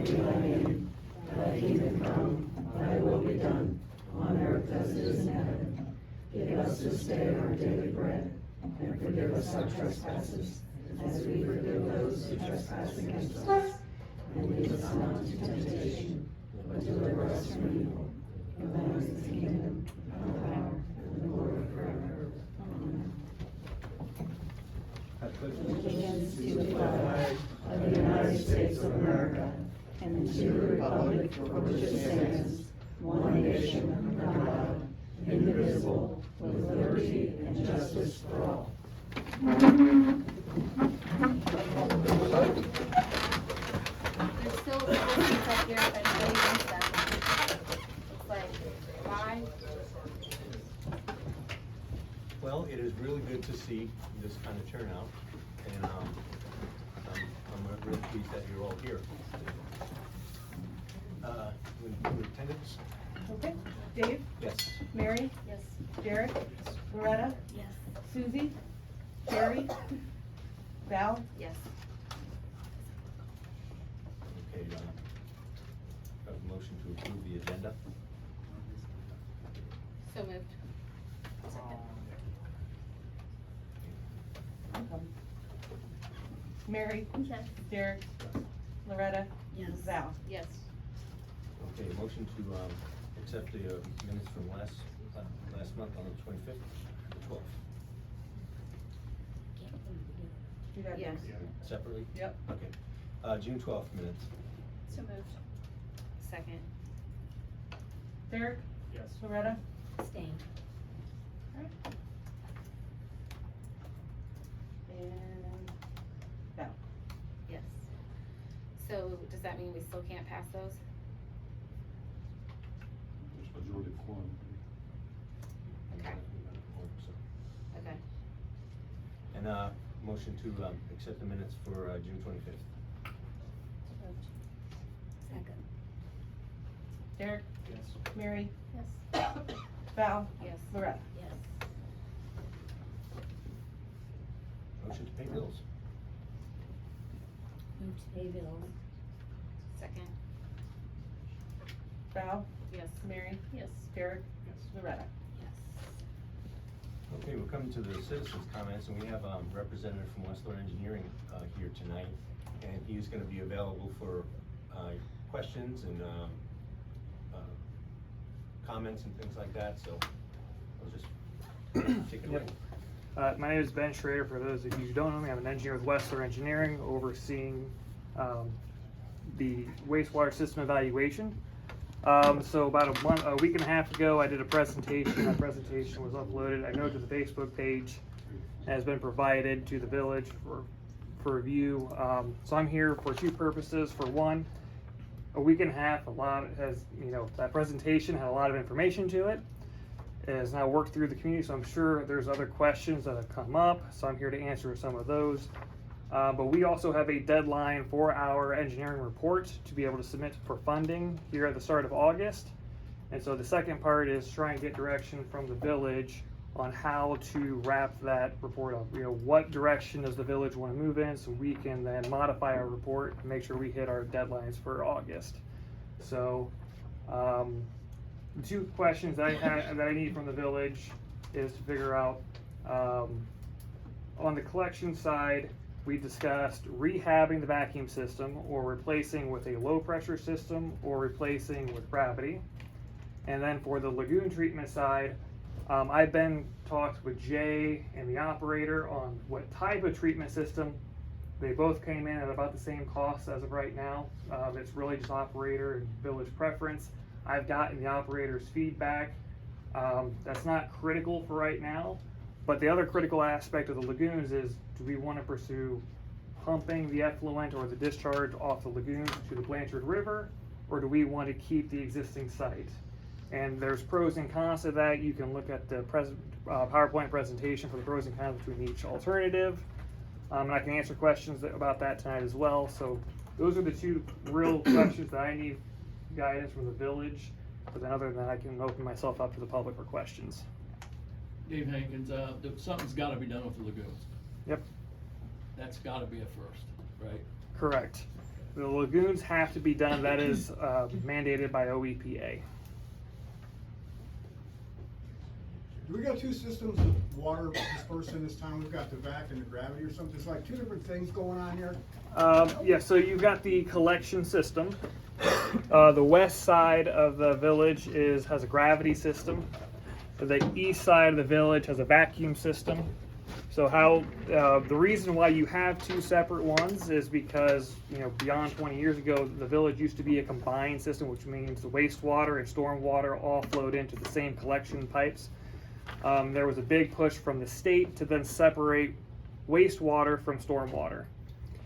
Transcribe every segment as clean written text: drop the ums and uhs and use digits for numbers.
be thy name. Thy kingdom come, thy will be done, on earth as it is in heaven. Give us this day our daily bread, and forgive us our trespasses, as we forgive those who trespass against us. And lead us not into temptation, but deliver us from evil. For thine is the kingdom, and the power, and the glory forever. Amen. Allegiance to the flag of the United States of America, and to the republic for which it stands, one nation under God, indivisible, with liberty and justice for all. There's still seats up here if anybody wants them. Looks like 5. Well, it is really good to see this kind of turnout, and I'm really pleased that you're all here. Your attendance? Okay, Dave, Yes. Mary, Yes. Derek, Loretta, Yes. Susie, Jerry, Val, Yes. Okay, have a motion to approve the agenda. So moved. Mary, Yes. Derek, Loretta, Yes. Val. Yes. Okay, motion to accept the minutes from last month on the 25th, the 12th, Do that Yes. next. separately? Yep. Okay, June 12th minutes. So moved. Second. Derek, Yes. Loretta, Staying. and Val. Yes. So does that mean we still can't pass those? There's majority quorum. Okay. Okay. And motion to accept the minutes for June 25th. Second. Derek, Yes. Mary, Yes. Val, Yes. Loretta. Yes. Motion to pay bills. Move to pay bills. Second. Val, Yes. Mary, Yes. Derek, Yes. Loretta. Yes. Okay, we're coming to the citizens' comments, and we have a representative from Wessler Engineering here tonight, and he's gonna be available for questions and comments and things like that, so I'll just take it away. My name is Ben Schrader. For those of you who don't know me, I'm an engineer with Wessler Engineering, overseeing the wastewater system evaluation. So about a week and a half ago, I did a presentation. That presentation was uploaded, I know, to the Facebook page, and has been provided to the village for review. So I'm here for two purposes. For one, a week and a half, that presentation had a lot of information to it. It has now worked through the community, so I'm sure there's other questions that have come up, so I'm here to answer some of those. But we also have a deadline for our engineering report to be able to submit for funding here at the start of August. And so the second part is trying to get direction from the village on how to wrap that report up. What direction does the village want to move in, so we can then modify our report and make sure we hit our deadlines for August. So the two questions that I need from the village is to figure out, on the collection side, we discussed rehabbing the vacuum system or replacing with a low pressure system or replacing with gravity. And then for the lagoon treatment side, I've been talked with Jay and the operator on what type of treatment system. They both came in at about the same cost as of right now. It's really just operator and village preference. I've gotten the operator's feedback. That's not critical for right now, but the other critical aspect of the lagoons is, do we want to pursue pumping the effluent or the discharge off the lagoons to the Blanchard River, or do we want to keep the existing site? And there's pros and cons to that. You can look at the PowerPoint presentation for the pros and cons between each alternative. And I can answer questions about that tonight as well. So those are the two real questions that I need guidance from the village. But then other than that, I can open myself up to the public for questions. Dave Hankins, something's gotta be done with the lagoons. Yep, That's gotta be a first, right? correct. The lagoons have to be done. That is mandated by OEPA. Do we got two systems of water dispersed in this town? We've got the vac and the gravity or something. There's like two different things going on here. Yeah, so you've got the collection system. The west side of the village has a gravity system. The east side of the village has a vacuum system. So the reason why you have two separate ones is because, beyond 20 years ago, the village used to be a combined system, which means the wastewater and stormwater all flowed into the same collection pipes. There was a big push from the state to then separate wastewater from stormwater.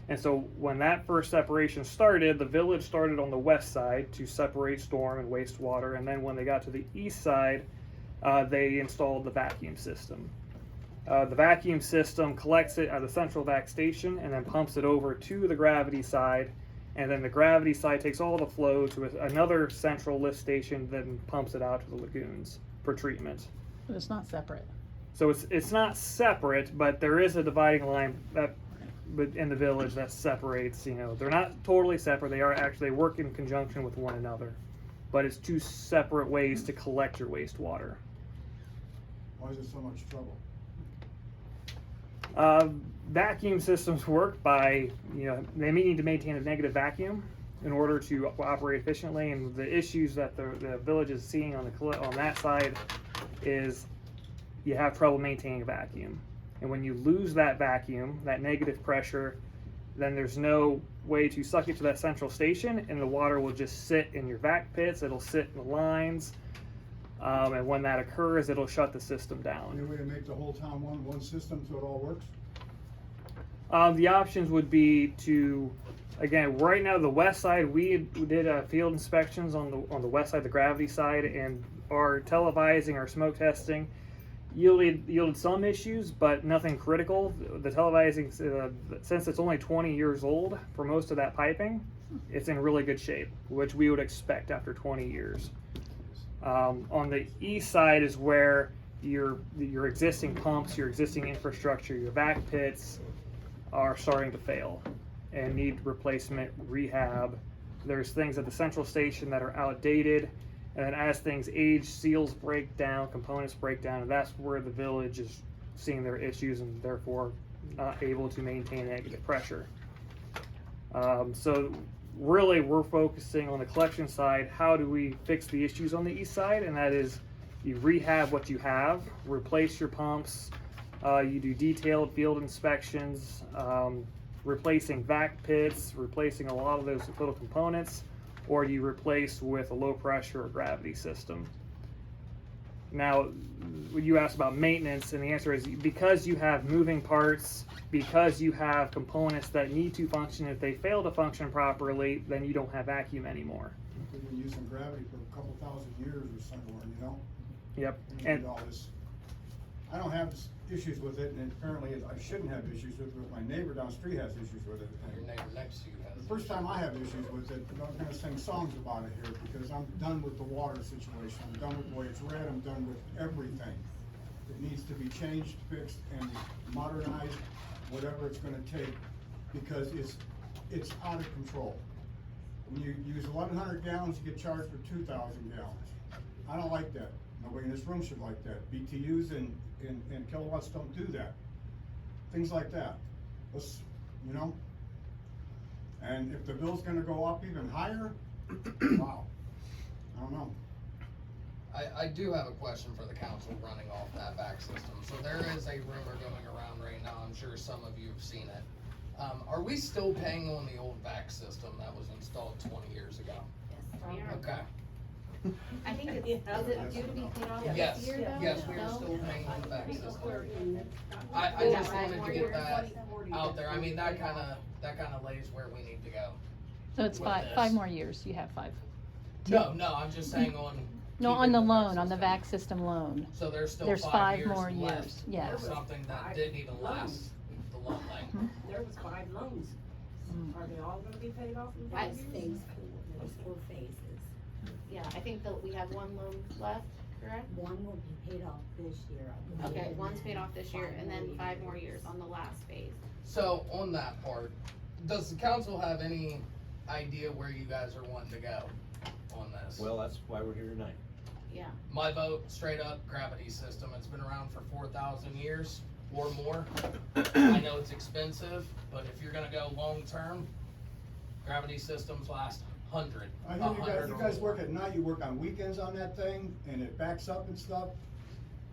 And so when that first separation started, the village started on the west side to separate storm and wastewater. And then when they got to the east side, they installed the vacuum system. The vacuum system collects it at a central vac station and then pumps it over to the gravity side. And then the gravity side takes all the flow to another central lift station, then pumps it out to the lagoons for treatment. But it's not separate. So it's not separate, but there is a dividing line in the village that separates. They're not totally separate. They work in conjunction with one another, but it's two separate ways to collect your wastewater. Why is it so much trouble? Vacuum systems work by, they need to maintain a negative vacuum in order to operate efficiently. And the issues that the village is seeing on that side is you have trouble maintaining a vacuum. And when you lose that vacuum, that negative pressure, then there's no way to suck it to that central station, and the water will just sit in your vac pits. It'll sit in the lines. And when that occurs, it'll shut the system down. Any way to make the whole town one system so it all works? The options would be to, again, right now the west side, we did field inspections on the west side, the gravity side, and our televising, our smoke testing yielded some issues, but nothing critical. The televising, since it's only 20 years old for most of that piping, it's in really good shape, which we would expect after 20 years. On the east side is where your existing pumps, your existing infrastructure, your vac pits are starting to fail and need replacement, rehab. There's things at the central station that are outdated, and as things age, seals break down, components break down, and that's where the village is seeing their issues and therefore not able to maintain negative pressure. So really we're focusing on the collection side. How do we fix the issues on the east side? And that is you rehab what you have, replace your pumps, you do detailed field inspections, replacing vac pits, replacing a lot of those little components, or you replace with a low pressure or gravity system. Now, when you asked about maintenance, and the answer is because you have moving parts, because you have components that need to function. If they fail to function properly, then you don't have vacuum anymore. We've been using gravity for a couple thousand years or somewhere, Yep. And all this. I don't have issues with it, and apparently I shouldn't have issues with it. My neighbor down the street has issues with it. Your neighbor next to you has. The first time I have issues with it, I'm gonna sing songs about it here, because I'm done with the water situation. I'm done with the way it's red. I'm done with everything. It needs to be changed, fixed, and modernized, whatever it's gonna take, because it's out of control. When you use 1,100 gallons, you get charged for 2,000 gallons. I don't like that. Nobody in this room should like that. BTUs and kilowatts don't do that. Things like that. Let's, and if the bill's gonna go up even higher, wow, I don't know. I do have a question for the council running off that back system. So there is a rumor going around right now, I'm sure some of you have seen it. Are we still paying on the old back system that was installed 20 years ago? Yes, we are. Okay. I think is it due to be paid off Yes, this year though? yes, we are No? still paying on the back system. I just wanted to get that out there. I mean, that kinda lays where we need to go. So it's with this. five more years, you have 5. No, I'm just saying on. No, on keeping the back loan, on the system. vac system loan. So there's still There's 5 5 years more left years, yes. for something that didn't even last the long length. There was 5 loans. Are they all gonna be paid off in 5 years? Phase 4, there's 4 phases. Yeah, I think that we have one loan left, correct? One will be paid off this year, I believe. Okay, one's paid off this year, and then 5 more years on the last phase. So on that part, does the council have any idea where you guys are wanting to go on this. Well, that's why we're here tonight. Yeah. My vote, straight up, gravity system. It's been around for 4,000 years or more. I know it's expensive, but if you're gonna go long-term, gravity systems last 100. I hear you guys work at night, you work on weekends on that thing, and it backs up and stuff.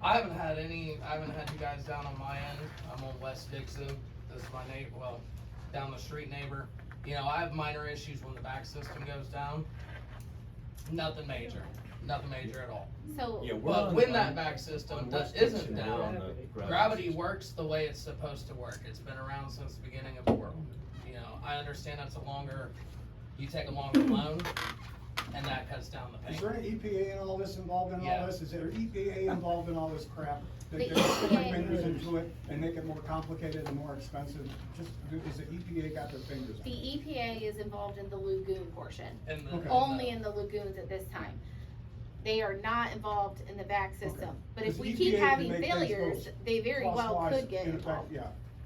I haven't had you guys down on my end. I'm on West Dixon. This is my neighbor, well, down the street neighbor. You know, I have minor issues when the back system goes down. Nothing major at all. So, Yeah, we're But on- when on- that back system on that West isn't Dixon, we're on down, the gravity system. works the way it's supposed to work. It's been around since the beginning of the world. You know, I understand you take a longer loan, and that cuts down the Is there payment. any EPA in all this, involved in all Yeah. this? Is there EPA involved in all this crap? That The gets their EPA fingers into it and make it more complicated and more expensive? Just, is the EPA got their fingers the in it? EPA is involved in the lagoon portion, And Okay. only in the lagoons at this time. They are not involved in the back system, Okay. but if Because we the keep EPA can having make things failures, go they very well Cost-wise, could get in effect, involved.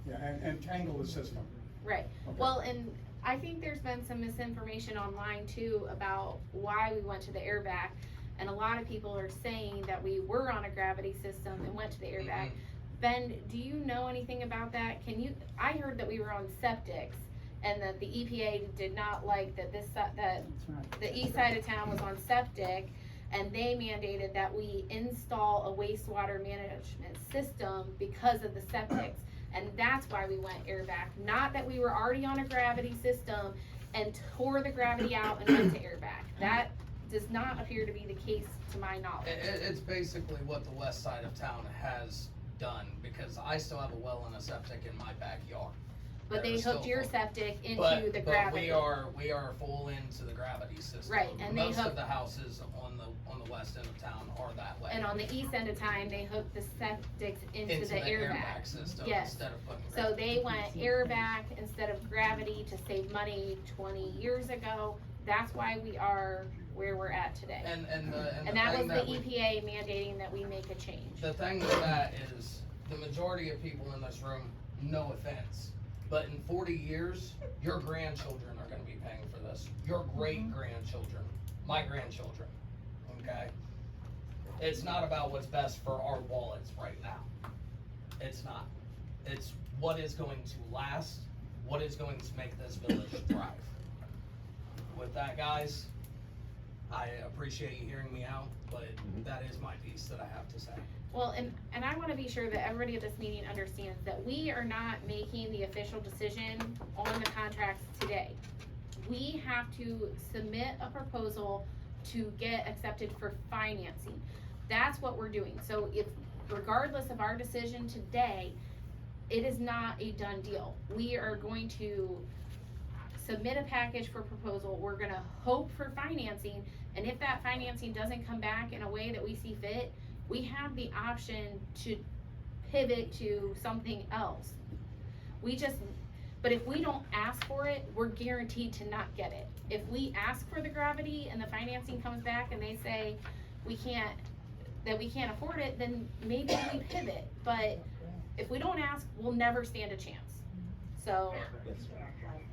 Yeah, and tangle the system. Right, Okay. well, and I think there's been some misinformation online too about why we went to the airback. And a lot of people are saying that we were on a gravity system and went to the airback. Ben, do you know anything about that? I heard that we were on septics and that the EPA did not like that the east side of town was on septic, and they mandated that we install a wastewater management system because of the septics. And that's why we went airback, not that we were already on a gravity system and tore the gravity out and went to airback. That does not appear to be the case to my knowledge. It's basically what the west side of town has done, because I still have a well and a septic in my backyard. But that they are still hooked your full. septic into But the gravity. we are full into the gravity system. Right, and they Most of hook- the houses on the west end of town are that way. And on the east end of town, they hooked the septics into the airbag airback. system Yes. instead of putting So gravity. they went airback instead of gravity to save money 20 years ago. That's why we are where we're at today. And And that was the EPA mandating that we make a change. The thing with that is, the majority of people in this room, no offense, but in 40 years, your grandchildren are gonna be paying for this. Your great-grandchildren, my grandchildren, okay? It's not about what's best for our wallets right now. It's not. It's what is going to last, what is going to make this village thrive. With that, guys, I appreciate you hearing me out, but that is my piece that I have to say. Well, and I wanna be sure that everybody at this meeting understands that we are not making the official decision on the contracts today. We have to submit a proposal to get accepted for financing. That's what we're doing. So if, regardless of our decision today, it is not a done deal. We are going to submit a package for proposal. We're gonna hope for financing, and if that financing doesn't come back in a way that we see fit, we have the option to pivot to something else. But if we don't ask for it, we're guaranteed to not get it. If we ask for the gravity and the financing comes back and they say we can't afford it, then maybe we pivot. But if we don't ask, we'll never stand a chance. So,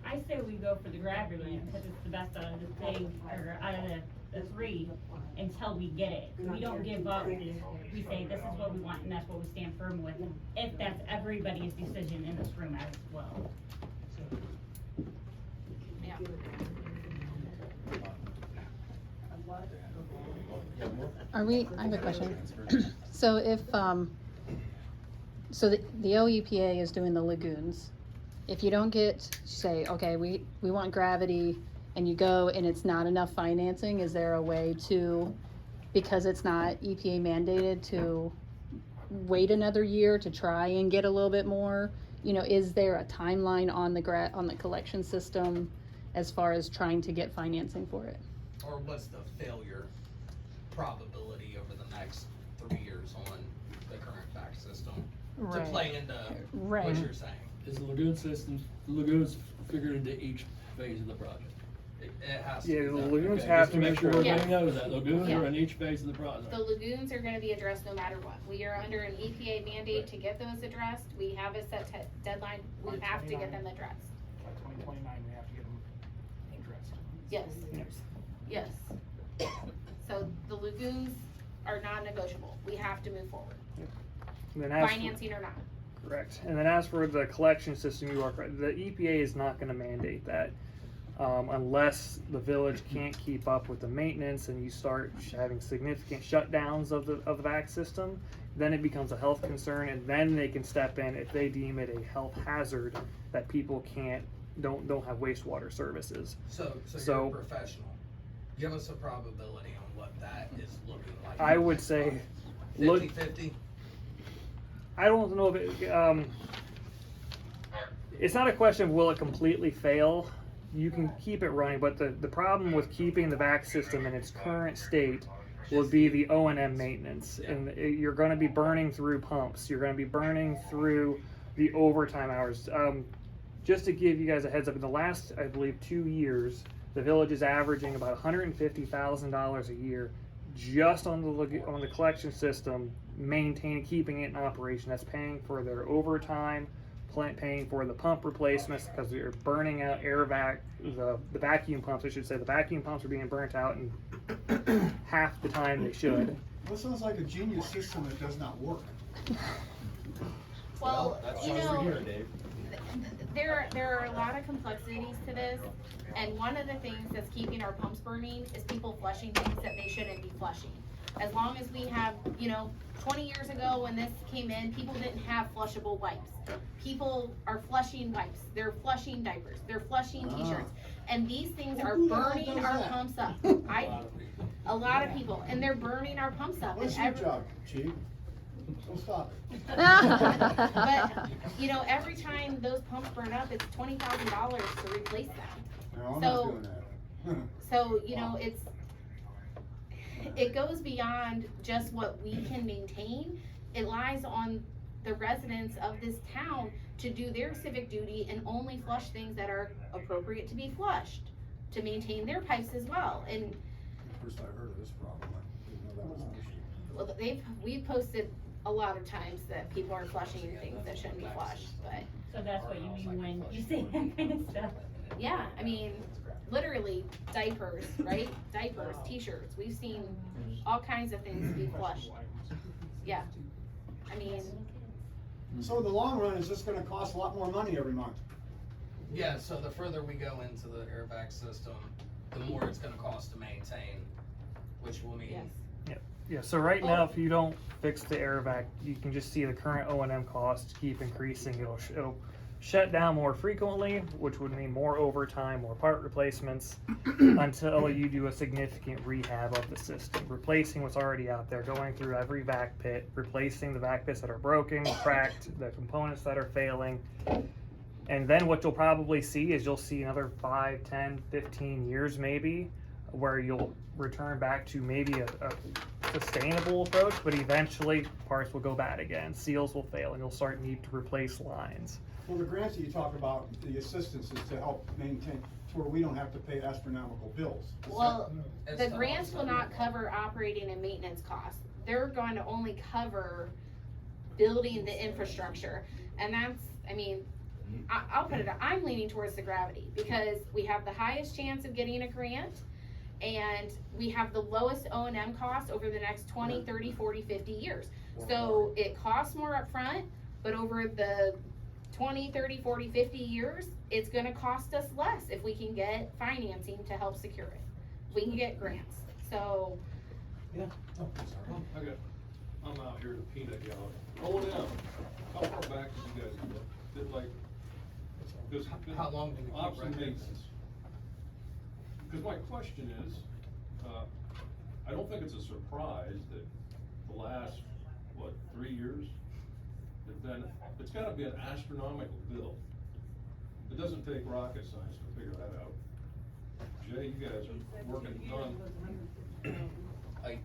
I say we go for the gravity because it's the best out of the thing, or out of the three, until we get it. We don't give up. We say this is what we want and that's what we stand firm with. If that's everybody's decision in this room as well. yeah. I have a question. So if, so the OEPA is doing the lagoons. If you don't get, say, okay, we want gravity, and you go and it's not enough financing, is there a way to, because it's not EPA mandated, to wait another year to try and get a little bit more? You know, is there a timeline on the collection system as far as trying to get financing for it? Or what's the failure probability over the next 3 years on the current back system? To Right. play into Right. what you're saying. Is the lagoons figured into each phase of the project? It has to Yeah, be the done. lagoons Okay, have just to make make sure sure. everybody knows that, lagoons Yeah. are in each phase of the project. The lagoons are gonna be addressed no matter what. We are under an EPA mandate to get those addressed. We have a set deadline. We have to get them addressed. By 2029, we have to get them addressed. Yes, Yes. yes. So the lagoons are non-negotiable. We have to move forward, And then as for- financing or not. Correct. And then as for the collection system, you are correct. The EPA is not going to mandate that unless the village can't keep up with the maintenance and you start having significant shutdowns of the VAC system. Then it becomes a health concern, and then they can step in if they deem it a health hazard that people don't have wastewater services. So So- you're a professional. Give us a probability on what that is looking like. I would say, look, 50-50? I don't know if it, it's not a question of will it completely fail. You can keep it running, but the problem with keeping the VAC system in its current state would be the O&M maintenance. And you're going to be burning through pumps. You're going to be burning through the overtime hours. Just to give you guys a heads up, in the last, I believe, 2 years, the village is averaging about $150,000 a year just on the collection system, keeping it in operation. That's paying for their overtime, paying for the pump replacements because they're burning out the vacuum pumps. I should say the vacuum pumps are being burnt out in half the time they should. Well, it sounds like a genius system that does not work. Well, That's you why we're know, here, Dave. there are a lot of complexities to this, and one of the things that's keeping our pumps burning is people flushing things that they shouldn't be flushing. As long as we have, 20 years ago when this came in, people didn't have flushable wipes. People are flushing wipes, they're flushing diapers, they're flushing t-shirts, and these things Well, are who the hell burning does our that? pumps up. A lot of people, and they're burning our pumps up. What's and your job, chief? Don't stop it. But, every time those pumps burn up, it's $20,000 to replace them. No, I'm So- not doing that. So, it goes beyond just what we can maintain. It lies on the residents of this town to do their civic duty and only flush things that are appropriate to be flushed, to maintain their pipes as well. And, First I heard of this problem, I didn't know that was an issue. well, we've posted a lot of times that people are flushing things that shouldn't be flushed, but, So that's what you mean when you say that kind of stuff. yeah, I mean, literally diapers, right? Diapers, t-shirts, we've seen all kinds of things be flushed. Yeah, I mean, So in the long run, is this gonna cost a lot more money every month? Yeah, so the further we go into the air vac system, the more it's gonna cost to maintain, which will mean. yes. Yeah, so right now, if you don't fix the air vac, you can just see the current O&M costs keep increasing. It'll shut down more frequently, which would mean more overtime, more part replacements, until you do a significant rehab of the system, replacing what's already out there, going through every vac pit, replacing the vac pits that are broken, cracked, the components that are failing. And then what you'll probably see is you'll see another 5, 10, 15 years maybe, where you'll return back to maybe a sustainable approach, but eventually parts will go bad again, seals will fail, and you'll start need to replace lines. Well, the grants that you talk about, the assistance is to help maintain, to where we don't have to pay astronomical bills. Is that- Well, It's the to grants will offset. not cover operating and maintenance costs. They're going to only cover building the infrastructure. And that's, I'll put it, I'm leaning towards the gravity because we have the highest chance of getting a grant and we have the lowest O&M cost over the next 20, 30, 40, 50 years. So it costs more upfront, but over the 20, 30, 40, 50 years, it's gonna cost us less if we can get financing to help secure it. We can get grants, so. I'm out here to peanut gallery. O&M, how far back did you guys go? Did like, because. How long do we keep Ops and records? maintenance. Because my question is, I don't think it's a surprise that the last, 3 years have been, it's gotta be an astronomical bill. It doesn't take rocket science to figure that out. Jay, you guys are working on, Like,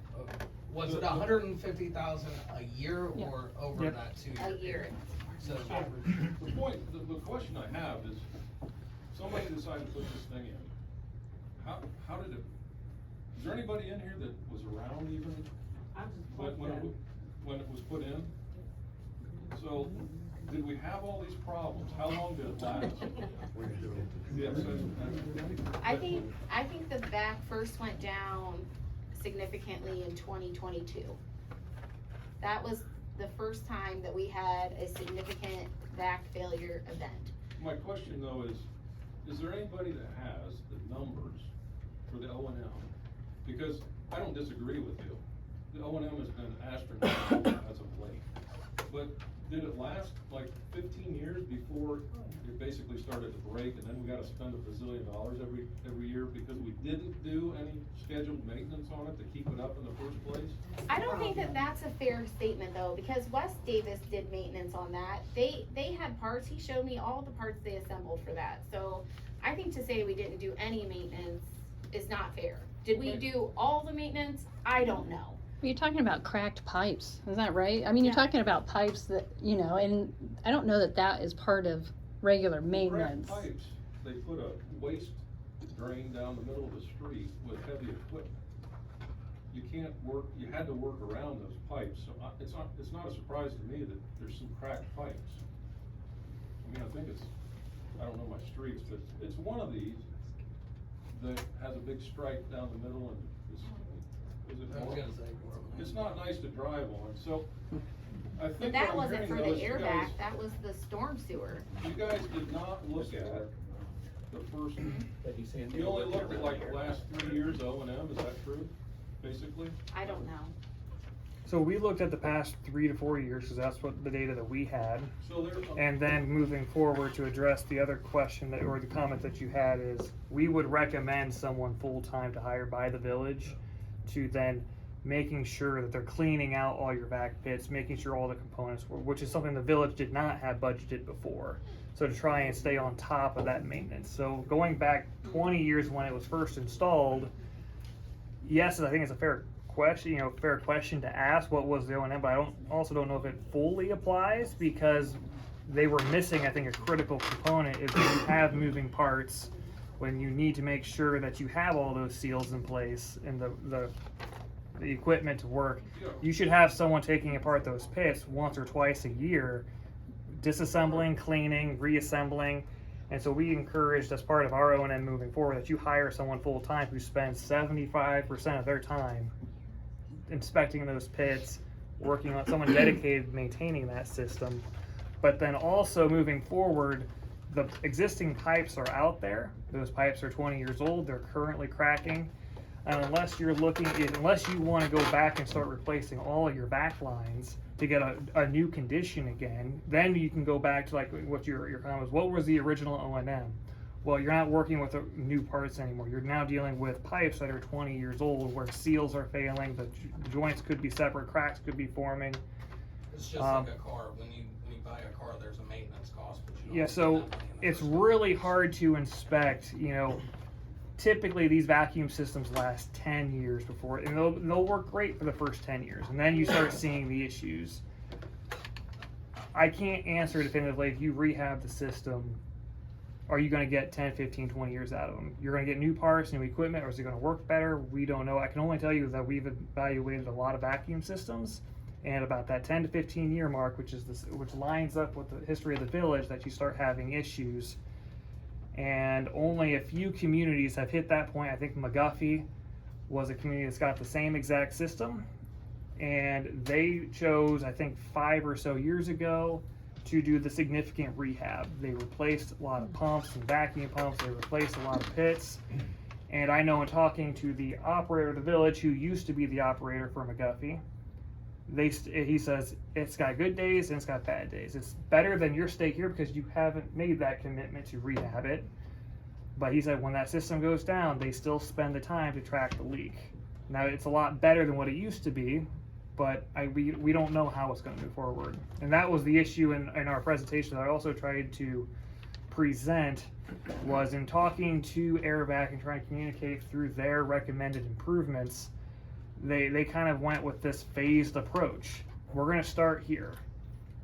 was it 150,000 a year or over Yep. that 2 A year? year. So, the point, the question I have is, somebody decided to put this thing in. How did it, is there anybody in here that was around even when it was put in? So, did we have all these problems? How long did it last? Yes, I think the vac first went down significantly in 2022. That was the first time that we had a significant vac failure event. My question though is there anybody that has the numbers for the O&M? Because I don't disagree with you. The O&M has been astronomical as of late. But did it last like 15 years before it basically started to break, and then we gotta spend $1 bazillion every year because we didn't do any scheduled maintenance on it to keep it up in the first place? I don't think that that's a fair statement though, because Wes Davis did maintenance on that. They had parts, he showed me all the parts they assembled for that. So I think to say we didn't do any maintenance is not fair. Did we do all the maintenance? I don't know. You're talking about cracked pipes, is that right? I mean, you're Yeah. talking about pipes that, you know, and I don't know that that is part of regular maintenance. Cracked pipes, they put a waste drain down the middle of the street with heavy equipment. You can't work, you had to work around those pipes, so it's not a surprise to me that there's some cracked pipes. I mean, I think it's, I don't know my streets, but it's one of these that has a big stripe down the middle and is it? I was gonna say. It's not nice to drive on, so I But think that what I'm wasn't for hearing the though is air you vac, guys, that was the storm sewer. you guys did not look at the first, you only looked at like the last 3 years O&M, is that true, basically? I don't know. So we looked at the past 3 to 4 years, because that's what the data that we had. So there, And then moving forward to address the other question that, or the comment that you had is, we would recommend someone full-time to hire by the village to then making sure that they're cleaning out all your vac pits, making sure all the components were, which is something the village did not have budgeted before. So to try and stay on top of that maintenance. So going back 20 years when it was first installed, yes, I think it's a fair question to ask, what was the O&M, but I also don't know if it fully applies, because they were missing, I think, a critical component is when you have moving parts, when you need to make sure that you have all those seals in place and the equipment to work. You should have someone taking apart those pits once or twice a year, disassembling, cleaning, reassembling. And so we encouraged, as part of our O&M moving forward, that you hire someone full-time who spends 75% of their time inspecting those pits, working on someone dedicated maintaining that system. But then also moving forward, the existing pipes are out there. Those pipes are 20 years old, they're currently cracking. And unless you want to go back and start replacing all of your back lines to get a new condition again, then you can go back to like what your comment was, what was the original O&M? Well, you're not working with new parts anymore. You're now dealing with pipes that are 20 years old where seals are failing, the joints could be separate, cracks could be forming. It's just like a car, when you buy a car, there's a maintenance cost, but you don't. Yeah, so it's really hard to inspect, typically these vacuum systems last 10 years before, and they'll work great for the first 10 years, and then you start seeing the issues. I can't answer definitively if you rehab the system, are you going to get 10, 15, 20 years out of them? You're going to get new parts, new equipment, or is it going to work better? We don't know. I can only tell you that we've evaluated a lot of vacuum systems, and about that 10 to 15 year mark, which lines up with the history of the village, that you start having issues. And only a few communities have hit that point. I think McGuffey was a community that's got the same exact system, and they chose, I think 5 or so years ago, to do the significant rehab. They replaced a lot of pumps and vacuum pumps, they replaced a lot of pits. And I know in talking to the operator of the village, who used to be the operator for McGuffey, he says it's got good days and it's got bad days. It's better than your stay here because you haven't made that commitment to rehab it. But he said when that system goes down, they still spend the time to track the leak. Now it's a lot better than what it used to be, but we don't know how it's going to move forward. And that was the issue in our presentation that I also tried to present, was in talking to AirVac and trying to communicate through their recommended improvements. They kind of went with this phased approach. We're going to start here.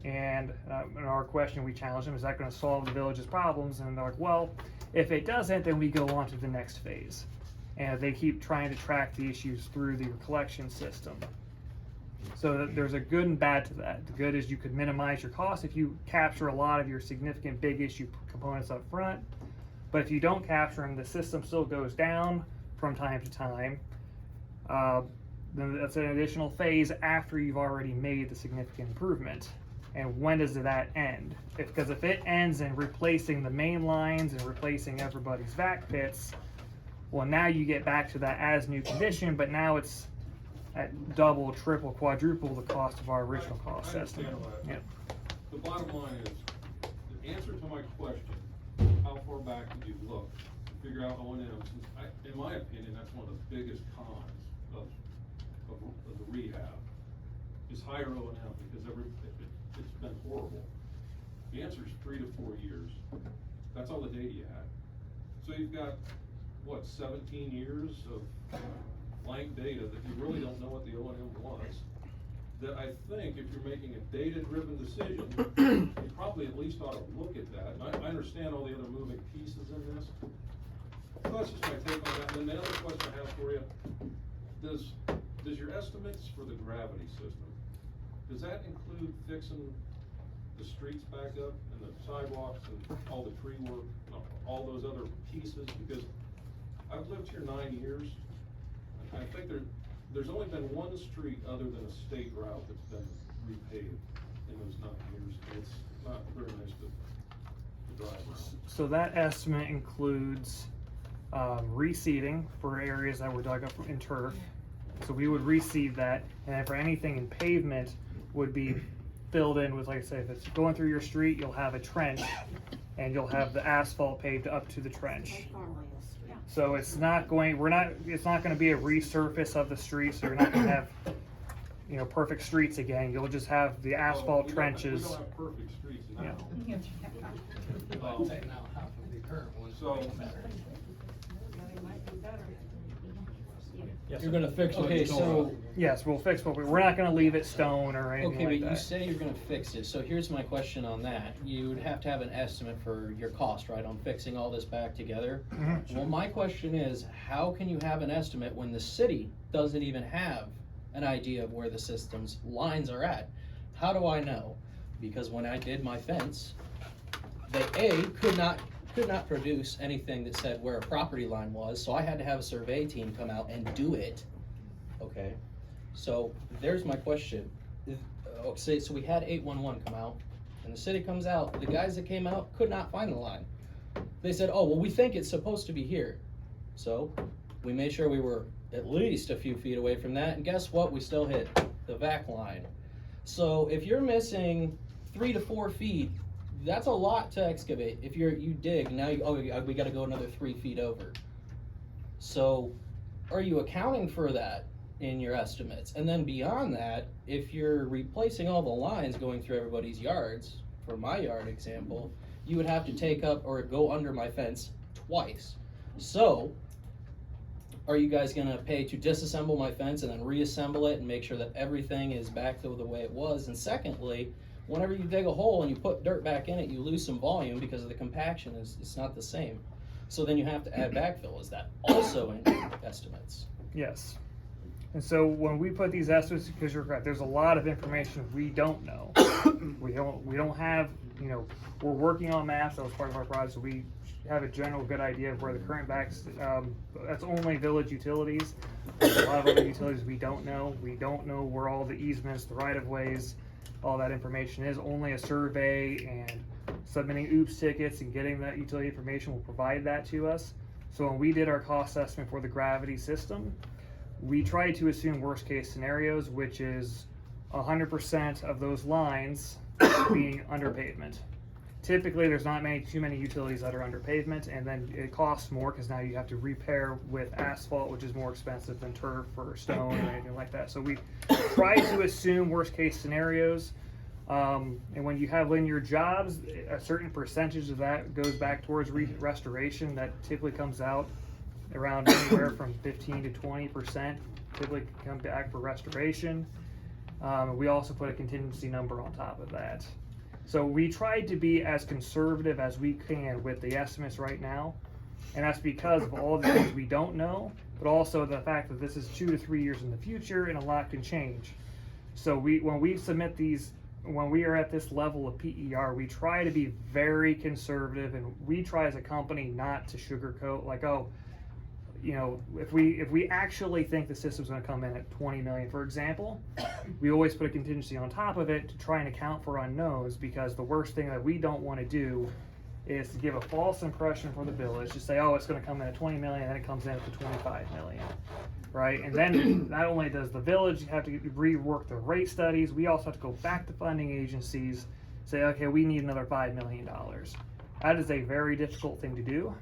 And in our question, we challenged them, is that going to solve the village's problems? And they're like, well, if it doesn't, then we go on to the next phase. And they keep trying to track the issues through the collection system. So there's a good and bad to that. The good is you could minimize your costs if you capture a lot of your significant big issue components up front. But if you don't capture them, the system still goes down from time to time. Then that's an additional phase after you've already made the significant improvement. And when does that end? Because if it ends in replacing the main lines and replacing everybody's vac pits, well, now you get back to that as new condition, but now it's at double, triple, quadruple the cost of our original cost I estimate. understand that. Yep. The bottom line is, the answer to my question, how far back did you look to figure out O&M, since in my opinion, that's one of the biggest cons of the rehab, is higher O&M, because it's been horrible. The answer is 3 to 4 years. That's all the data you had. So you've got, what, 17 years of blank data that you really don't know what the O&M was. That I think if you're making a data-driven decision, you probably at least ought to look at that. And I understand all the other moving pieces in this. So that's just my take on that. And then the other question I have for you, does your estimates for the gravity system, does that include fixing the streets back up and the sidewalks and all the tree work, all those other pieces? Because I've lived here 9 years. I think there's only been one street other than a state route that's been repaved in those 9 years. It's not very nice to drive around. So that estimate includes reseeding for areas that were dug up in turf. So we would reseed that, and then for anything in pavement would be filled in with, like I say, if it's going through your street, you'll have a trench, and you'll have the asphalt paved up to the trench. So it's not going to be a resurface of the streets. So you're not going to have, perfect streets again. You'll just have the asphalt trenches. We don't have perfect streets now. Yeah. But take now half of the current ones. So, You're gonna fix what you don't know. Yes, we'll fix what we're not going to leave it stone or anything Okay, like but that. you say you're gonna fix it, so here's my question on that. You would have to have an estimate for your cost, right, on fixing all this back together? Mhm. Well, my question is, how can you have an estimate when the city doesn't even have an idea of where the system's lines are at? How do I know? Because when I did my fence, they could not produce anything that said where a property line was, so I had to have a survey team come out and do it. Okay, so there's my question. So we had 811 come out, and the city comes out, the guys that came out could not find the line. They said, oh, well, we think it's supposed to be here. So we made sure we were at least a few feet away from that, and guess what? We still hit the vac line. So if you're missing 3 to 4 feet, that's a lot to excavate. If you dig, now we gotta go another 3 feet over. So are you accounting for that in your estimates? And then beyond that, if you're replacing all the lines going through everybody's yards, for my yard example, you would have to take up or go under my fence twice. So are you guys gonna pay to disassemble my fence and then reassemble it and make sure that everything is back to the way it was? And secondly, whenever you dig a hole and you put dirt back in it, you lose some volume because of the compaction it's not the same. So then you have to add backfill. Is that also in your estimates? Yes. And so when we put these estimates, because you're correct, there's a lot of information we don't know. we don't have, we're working on maps. That was part of our project. So we have a general good idea of where the current backs, that's only village utilities. There's a lot of other utilities we don't know. We don't know where all the easements, the right of ways, all that information is. Only a survey and submitting OOPS tickets and getting that utility information will provide that to us. So when we did our cost estimate for the gravity system, we tried to assume worst case scenarios, which is 100% of those lines being under pavement. Typically, there's not too many utilities that are under pavement, and then it costs more because now you have to repair with asphalt, which is more expensive than turf or stone or anything like that. So we try to assume worst case scenarios. And when you have linear jobs, a certain percentage of that goes back towards restoration. That typically comes out around anywhere from 15 to 20% typically come back for restoration. We also put a contingency number on top of that. So we tried to be as conservative as we can with the estimates right now, and that's because of all the things we don't know, but also the fact that this is 2 to 3 years in the future and a lot can change. So when we submit these, when we are at this level of PER, we try to be very conservative, and we try as a company not to sugarcoat, like, oh, you know, if we actually think the system's gonna come in at 20 million, for example, we always put a contingency on top of it to try and account for unknowns, because the worst thing that we don't wanna do is to give a false impression for the village, to say, oh, it's gonna come in at 20 million, and then it comes in at the 25 million, right? And then not only does the village have to rework the rate studies, we also have to go back to funding agencies, say, okay, we need another $5 million. That is a very difficult thing to do.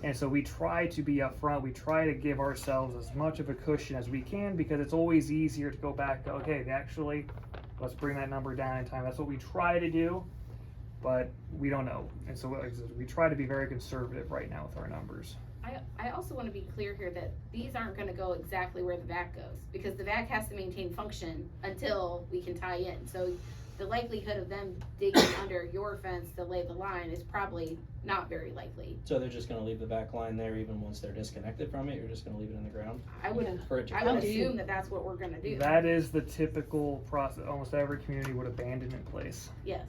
And so we try to be upfront, we try to give ourselves as much of a cushion as we can, because it's always easier to go back to, okay, actually, let's bring that number down in time. That's what we try to do, but we don't know. And so like I said, we try to be very conservative right now with our numbers. I also want to be clear here that these aren't going to go exactly where the VAC goes, because the VAC has to maintain function until we can tie in. So the likelihood of them digging under your fence to lay the line is probably not very likely. So they're just gonna leave the back line there even once they're disconnected from it? You're just gonna leave it in the ground? I would For it to I grow? would assume that that's what we're going to do. That is the typical process. Almost every community would abandon in place. Yes.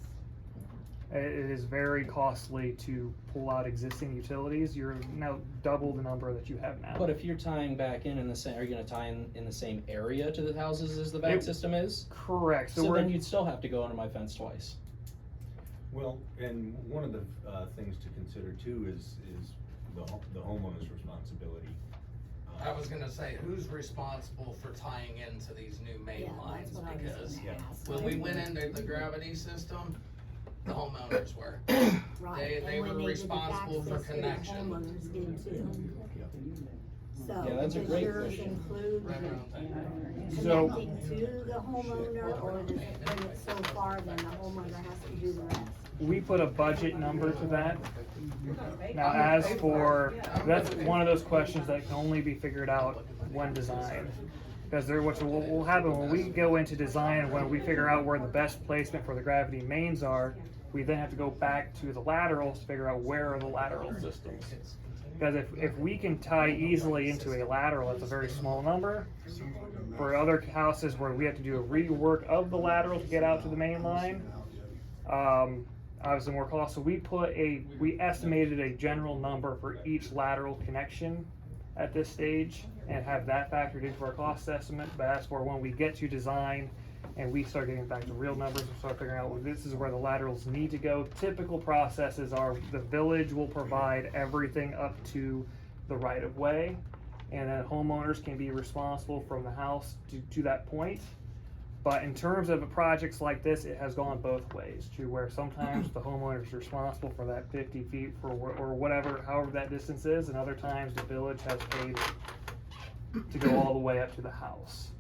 It is very costly to pull out existing utilities. You're now double the number that you have now. But if you're tying back in the same, are you gonna tie in the same area to the houses as the back system is? Correct. So then you'd still have to go under my fence twice. Well, and one of the things to consider too is the homeowner's responsibility. I was gonna say, who's responsible for tying into these new main Yeah, lines? that's what I was Because gonna ask. when we went into the gravity system, the homeowners were. Right, They and when were they did the responsible for access, the connection. homeowners did too. So, Yeah, that's a does great yours question. include Right around there. So- connecting to the homeowner, or does it bring it so far then the homeowner has to do the rest? We put a budget number to that. Now, as for, that's one of those questions that can only be figured out when designed. Because what will happen when we go into design, when we figure out where the best placement for the gravity mains are, we then have to go back to the laterals to figure out where are the lateral systems. Because if we can tie easily into a lateral, that's a very small number. For other houses where we have to do a rework of the lateral to get out to the main line, obviously more cost. So we estimated a general number for each lateral connection at this stage and have that factored into our cost estimate. But as for when we get to design and we start getting back to real numbers and start figuring out, well, this is where the laterals need to go. Typical processes are the village will provide everything up to the right of way, and then homeowners can be responsible from the house to that point. But in terms of projects like this, it has gone both ways, to where sometimes the homeowner is responsible for that 50 feet or whatever, however that distance is, and other times the village has paid to go all the way up to the house.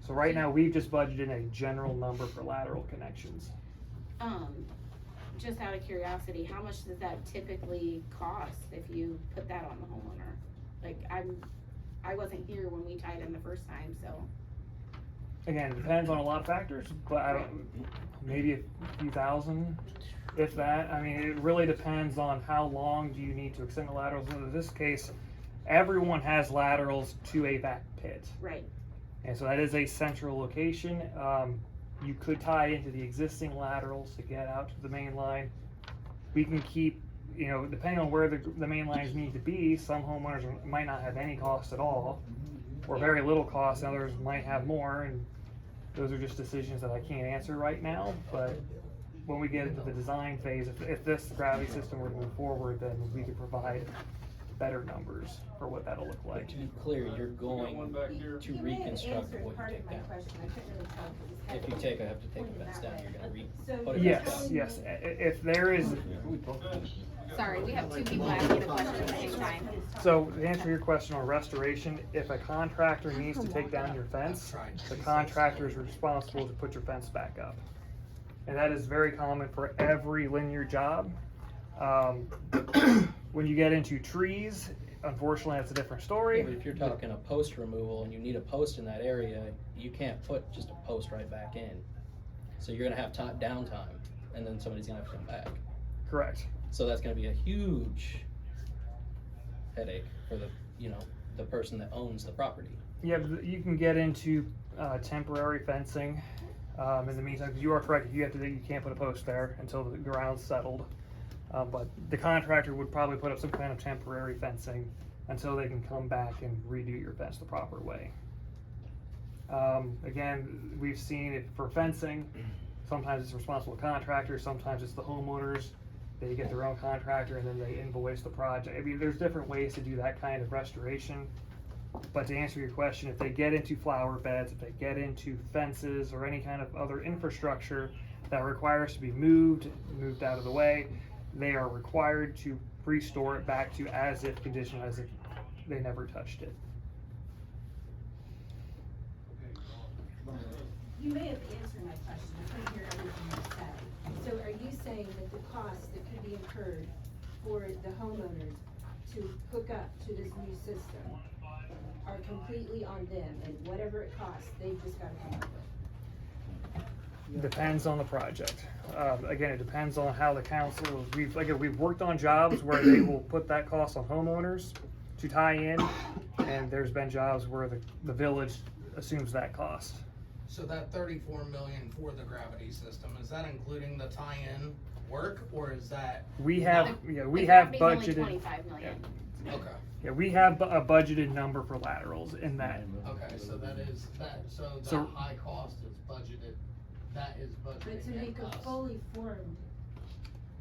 So right now, we've just budgeted a general number for lateral connections. Just out of curiosity, how much does that typically cost if you put that on the homeowner? Like, I wasn't here when we tied in the first time, so. Again, it depends on a lot of factors, but maybe a few thousand, if that. I mean, it really depends on how long do you need to extend the laterals. In this case, everyone has laterals to a back pit. Right. And so that is a central location. You could tie into the existing laterals to get out to the main line. We can keep, depending on where the main lines need to be, some homeowners might not have any cost at all, or very little cost, and others might have more, and those are just decisions that I can't answer right now. But when we get into the design phase, if this gravity system were to move forward, then we could provide better numbers for what that'll look like. But to be clear, you're going to reconstruct what you take down. If you take, I have to take the fence down, you're gonna put it back down. Yes, if there is, Sorry, we have two people asking a question at the same time. so to answer your question on restoration, if a contractor needs to take down your fence, the contractor is responsible to put your fence back up. And that is very common for every linear job. When you get into trees, unfortunately, that's a different story. Yeah, but if you're talking a post removal and you need a post in that area, you can't put just a post right back in. So you're gonna have downtime, and then somebody's gonna have to come back. Correct. So that's gonna be a huge headache for the the person that owns the property. Yeah, but you can get into temporary fencing in the meantime, because you are correct, you can't put a post there until the ground's settled. But the contractor would probably put up some kind of temporary fencing until they can come back and redo your fence the proper way. Again, we've seen it for fencing. Sometimes it's responsible contractors, sometimes it's the homeowners. They get their own contractor and then they invoice the project. I mean, there's different ways to do that kind of restoration. But to answer your question, if they get into flower beds, if they get into fences or any kind of other infrastructure that requires to be moved out of the way, they are required to restore it back to as if condition, as if they never touched it. You may have answered my question, I couldn't hear everything you said. So are you saying that the costs that could be incurred for the homeowners to hook up to this new system are completely on them, and whatever it costs, they've just gotta come up with? Depends on the project. Again, it depends on how the council, we've worked on jobs where they will put that cost on homeowners to tie in, and there's been jobs where the village assumes that cost. So that 34 million for the gravity system, is that including the tie-in work, or is that? We have The budgeted. gravity's only 25 million. Okay, Yeah, we have a budgeted number for laterals in that. okay, so that is, so that So- high cost is budgeted, that is But to budgeted in make a cost. fully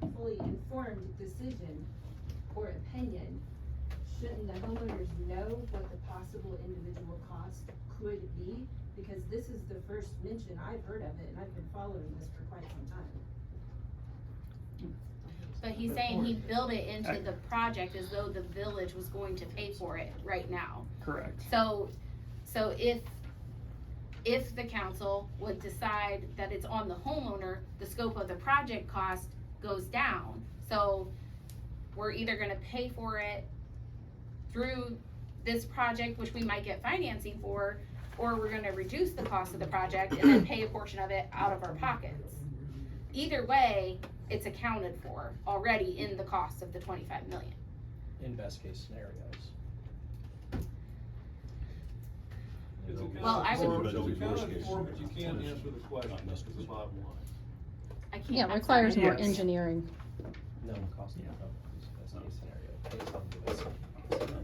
informed decision or opinion, shouldn't the homeowners know what the possible individual cost could be? Because this is the first mention I've heard of it, and I've been following this for quite some time. But he's saying he built it into the project as though the village was going to pay for it right now. Correct. So if the council would decide that it's on the homeowner, the scope of the project cost goes down. So we're either gonna pay for it through this project, which we might get financing for, or we're gonna reduce the cost of the project and then pay a portion of it out of our pockets. Either way, it's accounted for already in the cost of the 25 million. In best case scenarios. It's accounted Well, I for, would- it's accounted for, but you can't answer the question, is the bottom line. I can't. Yeah, it I'm requires sorry. more Yes. engineering. No cost of the best case scenario. Based on the best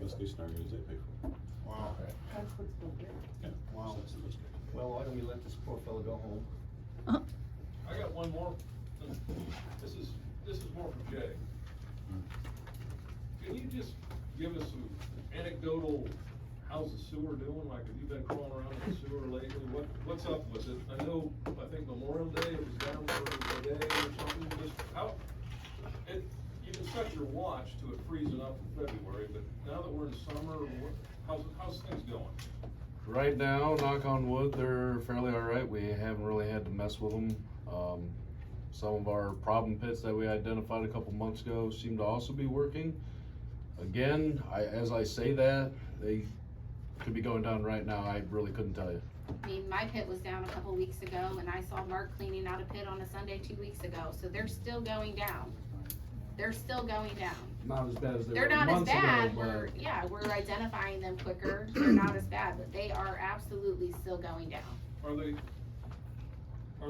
Best case scenario is they pay for it. Wow. That's what's built in. Yeah. Wow. So that's the best case. Well, why don't we let this poor fellow go home? I got one more, this is more for Jay. Can you just give us some anecdotal, how's the sewer doing, like, have you been crawling around in the sewer lately, what's up with it? I think Memorial Day, it was down for a day or something, just how, you can set your watch to it freezing up in February, but now that we're in summer, how's things going? Right now, knock on wood, they're fairly alright. We haven't really had to mess with them. Some of our problem pits that we identified a couple months ago seem to also be working. Again, as I say that, they could be going down right now. I really couldn't tell you. I mean, my pit was down a couple weeks ago, and I saw Mark cleaning out a pit on a Sunday 2 weeks ago, so they're still going down. They're still going down. Not as bad as they They're were not as months ago, bad, but we're identifying them quicker, they're not as bad, but they are absolutely still going down. Are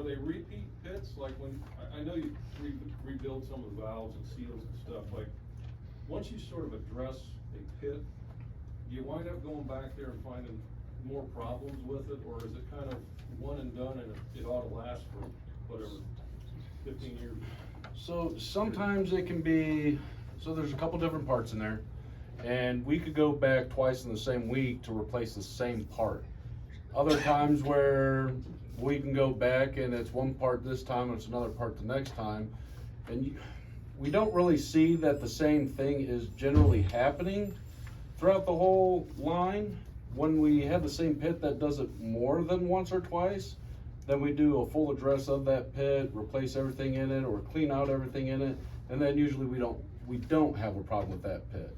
they repeat pits, like when, I know you rebuild some of the valves and seals and stuff, like, once you sort of address a pit, do you wind up going back there and finding more problems with it, or is it kind of one and done and it ought to last for whatever, 15 years? so sometimes it can be, so there's a couple different parts in there. And we could go back twice in the same week to replace the same part. Other times where we can go back and it's one part this time and it's another part the next time. And we don't really see that the same thing is generally happening throughout the whole line. When we have the same pit that does it more than once or twice, then we do a full address of that pit, replace everything in it or clean out everything in it. And then usually we don't have a problem with that pit.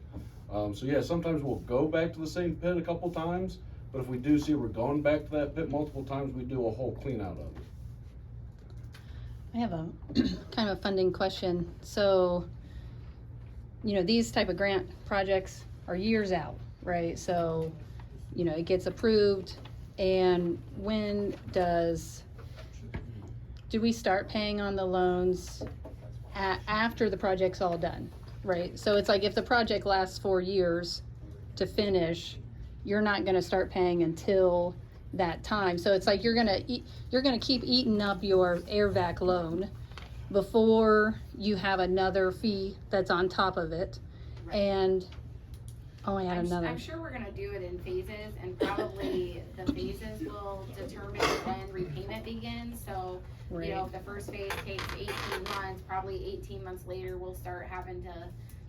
So yeah, sometimes we'll go back to the same pit a couple times, but if we do see we're going back to that pit multiple times, we do a whole clean out of it. I have a kind of a funding question. So, these type of grant projects are years out. right? So, you know, it gets approved, and when do we start paying on the loans after the project's all done, right? So it's like if the project lasts 4 years to finish, you're not gonna start paying until that time. So it's like you're gonna keep eating up your air vac loan before you have another fee that's on top of it. Right. And oh, I had another. I'm sure we're gonna do it in phases, and probably the phases will determine when repayment begins. So, you know, if the first phase takes 18 months, probably 18 months later, we'll start having to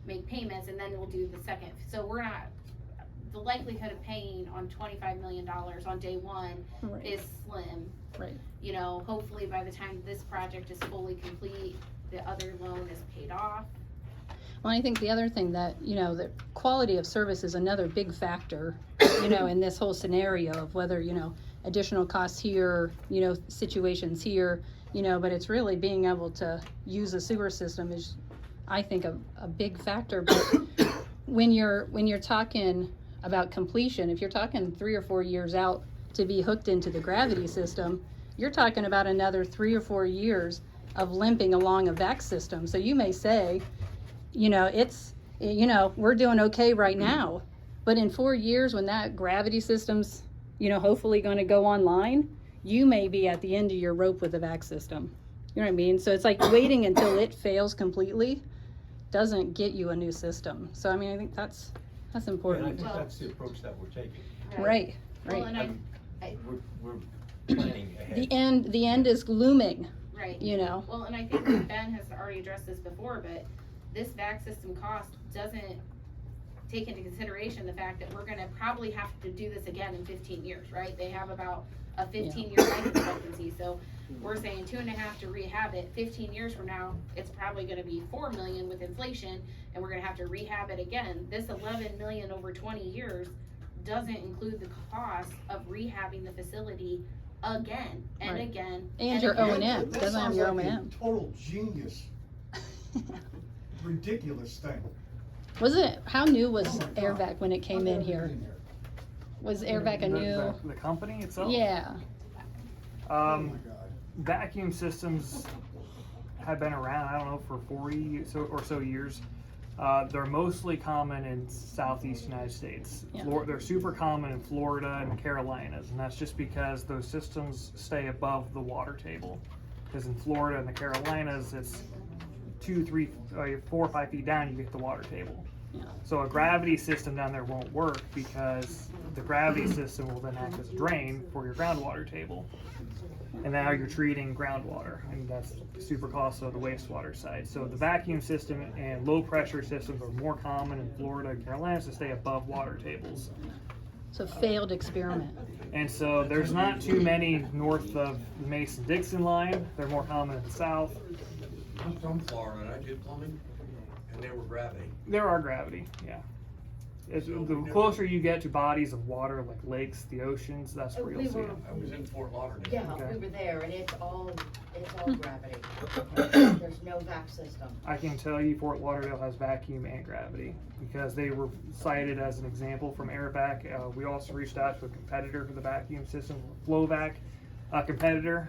make payments, and then we'll do the second. So we're not, the likelihood of paying on $25 million on day one is slim. Right. You know, hopefully by the time this project is fully complete, the other loan is paid off. Well, I think the other thing that, you know, the quality of service is another big factor, you know, in this whole scenario of whether, you know, additional costs here, you know, situations here, you know, but it's really being able to use a sewer system is, I think, a big factor. But when you're talking about completion, if you're talking 3 or 4 years out to be hooked into the gravity system, you're talking about another 3 or 4 years of limping along a vac system. So you may say, you know, we're doing okay right now, but in 4 years when that gravity system's, you know, hopefully going to go online, you may be at the end of your rope with the vac system. You know what I mean? So it's like waiting until it fails completely doesn't get you a new system. So I mean, I think that's important. And I think that's the approach that we're taking. Right. Well, and We're planning ahead. The end is looming. Right. You know. Well, and I think that Ben has already addressed this before, but this vac system cost doesn't take into consideration the fact that we're gonna probably have to do this again in 15 years, right? They have about a 15-year life expectancy, so we're saying 2.5 to rehab it. 15 years from now, it's probably gonna be $4 million with inflation, and we're gonna have to rehab it again. This $11 million over 20 years doesn't include the cost of rehabbing the facility again and again. And your O&M, That doesn't have sounds your like a O&M. total genius, ridiculous thing. How new was AirVac when it came in here? Was AirVac a new? The company itself? Yeah. Oh my God. Vacuum systems have been around, I don't know, for 40 or so years. They're mostly common in Southeast United States. Yeah. They're super common in Florida and the Carolinas, and that's just because those systems stay above the water table. Because in Florida and the Carolinas, it's 2, 3, 4 or 5 feet down, you get the water table. Yeah. So a gravity system down there won't work because the gravity system will then act as a drain for your groundwater table. And now you're treating groundwater, and that's super costly on the wastewater side. So the vacuum system and low pressure systems are more common in Florida and Carolinas to stay above water tables. So failed experiment. And so there's not too many north of the Mason-Dixon line. They're more common in the south. I'm from Florida and I did plumbing, and they were gravity. There are gravity, yeah. The closer you get to bodies of water like lakes, the oceans, that's where you'll see them. I was in Fort Lauderdale. Yeah, Okay. we were there, and it's all gravity. There's no vac system. I can tell you Fort Lauderdale has vacuum and gravity because they were cited as an example from AirVac. We also reached out to a competitor for the vacuum system, FlowVac competitor.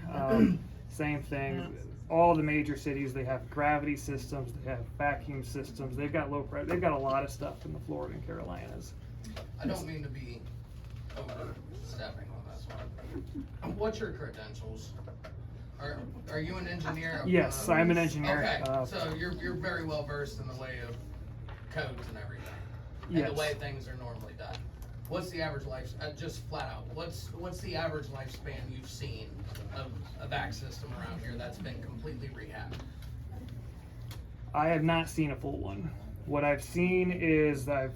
Same thing. All the major cities, they have gravity systems, they have vacuum systems, they've got low pressure, they've got a lot of stuff in the Florida and Carolinas. I don't mean to be overstepping on this one. What's your credentials? Are you an engineer? Yes, I'm an engineer. Okay, so you're very well versed in the way of codes and everything, and Yes. the way things are normally done. What's the average life? Just flat out, what's the average lifespan you've seen of a vac system around here that's been completely rehabbed? I have not seen a full one. What I've seen is I've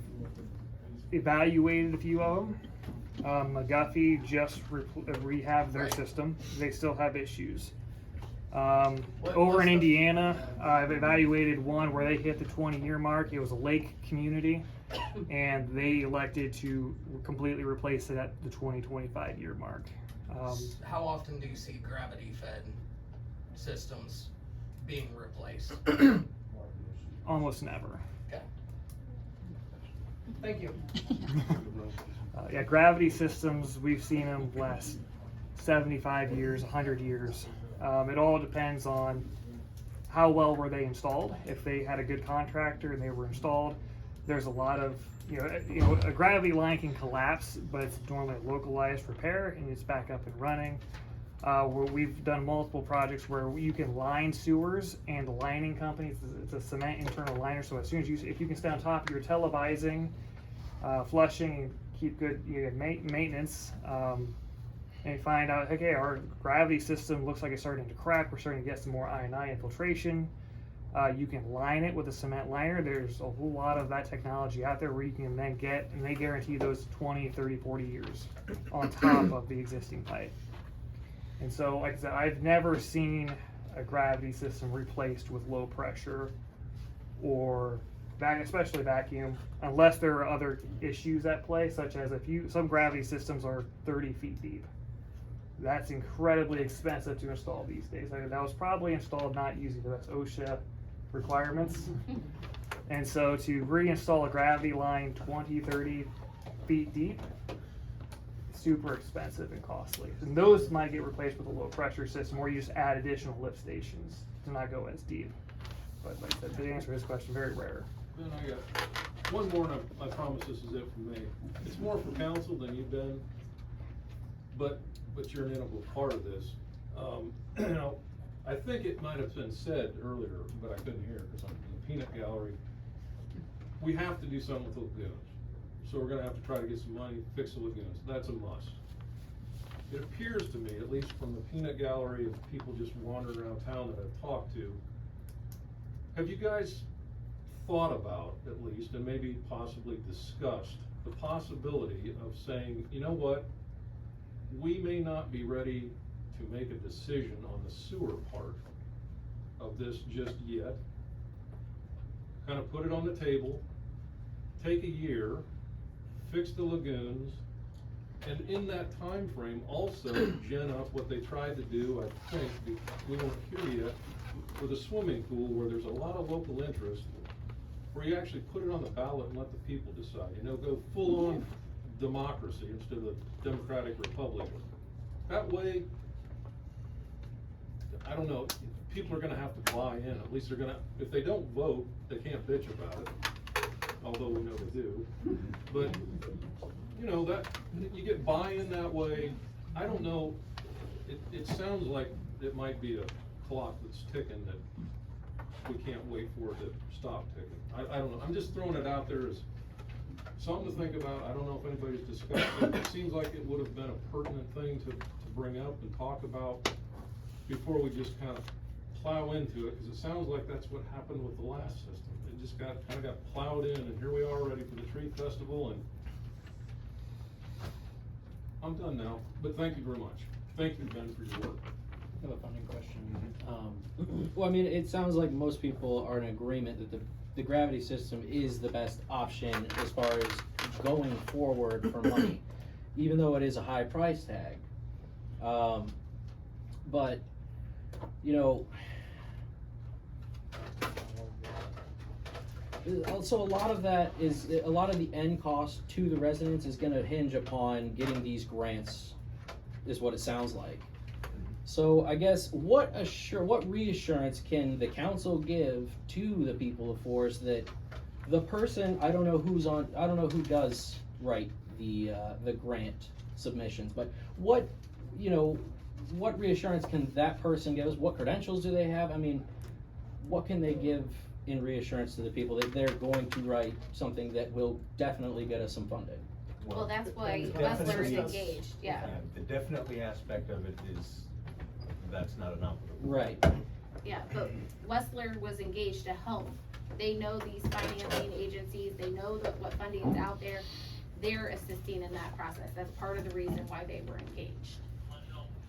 evaluated a few of them. McGuffey just rehabbed their system. They still have issues. Over in Indiana, I've evaluated one where they hit the 20-year mark. It was a lake community, and they elected to completely replace it at the 20-25-year mark. How often do you see gravity-fed systems being replaced? Almost never. Okay. Thank you. Yeah, gravity systems, we've seen them last 75 years, 100 years. It all depends on how well were they installed. If they had a good contractor and they were installed, there's a lot of, a gravity line can collapse, but it's normally a localized repair and it's back up and running. Where we've done multiple projects where you can line sewers, and the lining company, it's a cement internal liner, so as soon as if you can stay on top of your televising, flushing, and keep good maintenance, and find out, okay, our gravity system looks like it's starting to crack, we're starting to get some more I&I infiltration. You can line it with a cement liner. There's a whole lot of that technology out there where you can then get, and they guarantee those 20, 30, 40 years on top of the existing pipe. And so, like I said, I've never seen a gravity system replaced with low pressure or especially vacuum, unless there are other issues at play, such as some gravity systems are 30 feet deep. That's incredibly expensive to install these days. That was probably installed not using the best OSHA requirements. And so to reinstall a gravity line 20, 30 feet deep, super expensive and costly. And those might get replaced with a low pressure system, or you just add additional lift stations to not go as deep. But like I said, to answer his question, very rare. Then I got one more, and I promise this is it for me. It's more for council than you've been, but you're an integral part of this. I think it might have been said earlier, but I couldn't hear it because I'm in the peanut gallery. We have to do something with the lagoons. So we're gonna have to try to get some money, fix the lagoons. That's a must. It appears to me, at least from the peanut gallery of people just wandering around town that I've talked to, have you guys thought about, at least, and maybe possibly discussed, the possibility of saying, you know what, we may not be ready to make a decision on the sewer part of this just yet. Kind of put it on the table, take a year, fix the lagoons, and in that time frame also gin up what they tried to do, I think, we weren't here yet, with a swimming pool where there's a lot of local interest, where you actually put it on the ballot and let the people decide, go full on democracy instead of democratic republic. That way, I don't know, people are gonna have to buy in, at least they're gonna, if they don't vote, they can't bitch about it, although we know they do. But, that, you get buy-in that way. I don't know, it sounds like it might be a clock that's ticking that we can't wait for it to stop ticking. I don't know, I'm just throwing it out there as something to think about. I don't know if anybody's discussed it. It seems like it would have been a pertinent thing to bring up and talk about before we just kind of plow into it, because it sounds like that's what happened with the last system. It just kind of got plowed in, and here we are ready for the tree festival, and I'm done now, but thank you very much. Thank you, Ben, for your work. I have a funding question. Well, I mean, it sounds like most people are in agreement that the gravity system is the best option as far as going forward for money, even though it is a high price tag. But, also a lot of the end cost to the residents is gonna hinge upon getting these grants, is what it sounds like. So I guess what reassurance can the council give to the people of Forest that the person, I don't know who does write the grant submissions, but what reassurance can that person give us? What credentials do they have? I mean, what can they give in reassurance to the people that they're going to write something that will definitely get us some funding? Well, that's why Wessler is engaged, yeah. The definitely aspect of it is, that's not enough. Right. Yeah, but Wessler was engaged to help. They know these financing agencies, they know what funding is out there. They're assisting in that process. That's part of the reason why they were engaged.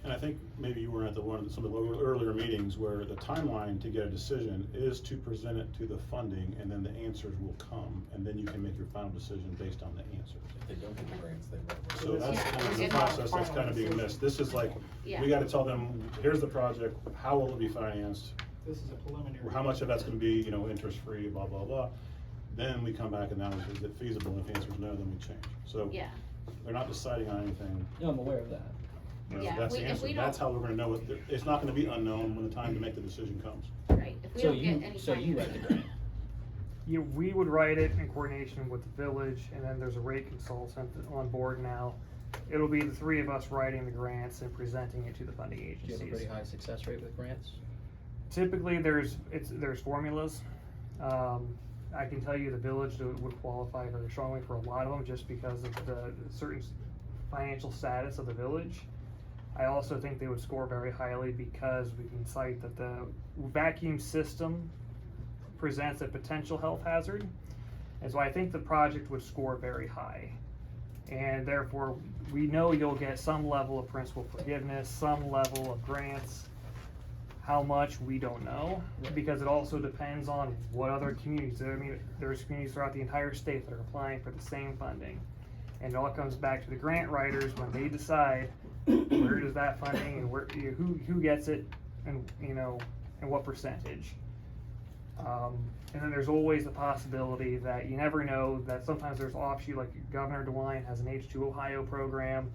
And I think maybe you were at some of the earlier meetings where the timeline to get a decision is to present it to the funding, and then the answers will come, and then you can make your final decision based on the answers. If they don't get the grants, they won't. So that's kind of the process that's kind of being missed. This is like, we gotta tell them, here's the project, how will it be financed? This is a preliminary. How much of that's gonna be, interest-free, blah, blah, blah. Then we come back and now is it feasible? And if the answer is no, then we change. So Yeah. they're not deciding on anything. No, I'm aware of that. Yeah, That's the if answer. we That's don't- how we're gonna know it. It's not gonna be unknown when the time to make the decision comes. Right, if we So don't get you, any. so you write the grant. Yeah, we would write it in coordination with the village, and then there's a rate consultant on board now. It'll be the three of us writing the grants and presenting it to the funding Do you have a agencies. pretty high success rate with grants? Typically, there's formulas. I can tell you the village would qualify very strongly for a lot of them just because of the certain financial status of the village. I also think they would score very highly because we can cite that the vacuum system presents a potential health hazard. And so I think the project would score very high. And therefore, we know you'll get some level of principal forgiveness, some level of grants. How much, we don't know, because it also depends on what other communities. I mean, there's communities throughout the entire state that are applying for the same funding. And it all comes back to the grant writers when they decide where does that funding and where, who gets it, and and what percentage. And then there's always the possibility that you never know, that sometimes there's offshoot, like Governor DeWine has an H2 Ohio program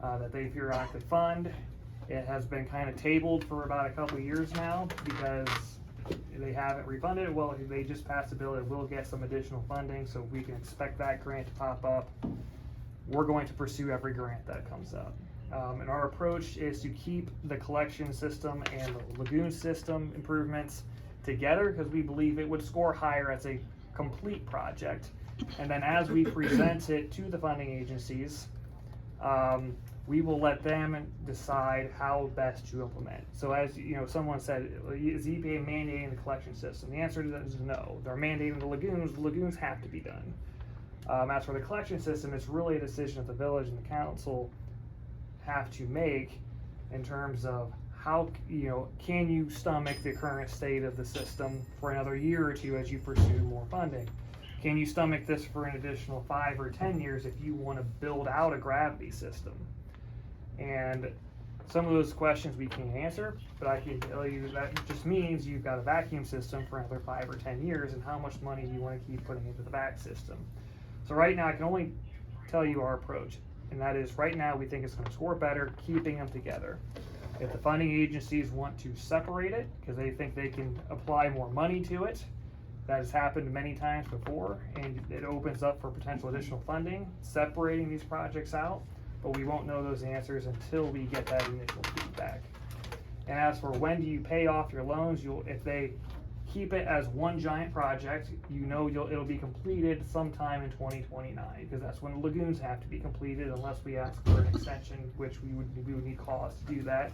that they periodically fund. It has been kind of tabled for about a couple of years now because they haven't refunded it. Well, they just passed a bill that will get some additional funding, so we can expect that grant to pop up. We're going to pursue every grant that comes up. And our approach is to keep the collection system and the lagoon system improvements together because we believe it would score higher as a complete project. And then as we present it to the funding agencies, we will let them decide how best to implement. So as someone said, is EPA mandating the collection system? The answer to that is no. They're mandating the lagoons have to be done. As for the collection system, it's really a decision that the village and the council have to make in terms of how, can you stomach the current state of the system for another year or two as you pursue more funding? Can you stomach this for an additional 5 or 10 years if you want to build out a gravity system? And some of those questions we can't answer, but I can tell you that just means you've got a vacuum system for another 5 or 10 years, and how much money you want to keep putting into the vac system. So right now I can only tell you our approach, and that is right now we think it's going to score better keeping them together. If the funding agencies want to separate it because they think they can apply more money to it, that has happened many times before, and it opens up for potential additional funding, separating these projects out, but we won't know those answers until we get that initial feedback. And as for when do you pay off your loans, if they keep it as one giant project, it'll be completed sometime in 2029, because that's when the lagoons have to be completed, unless we ask for an extension, which we would need costs to do that.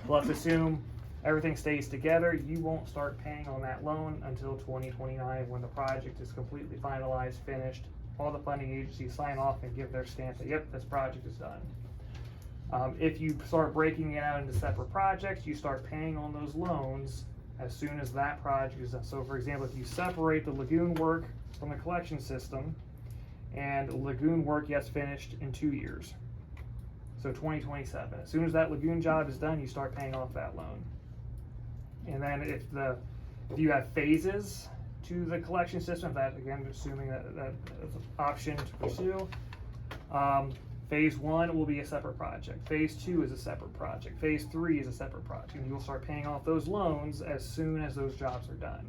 But let's assume everything stays together, you won't start paying on that loan until 2029, when the project is completely finalized, finished, all the funding agencies sign off and give their stamp that, yep, this project is done. If you start breaking it out into separate projects, you start paying on those loans as soon as that project is done. So for example, if you separate the lagoon work from the collection system, and the lagoon work gets finished in 2 years, so 2027. As soon as that lagoon job is done, you start paying off that loan. And then if you have phases to the collection system, that again, assuming that is an option to pursue, phase 1 will be a separate project. Phase 2 is a separate project. Phase 3 is a separate project. And you'll start paying off those loans as soon as those jobs are done.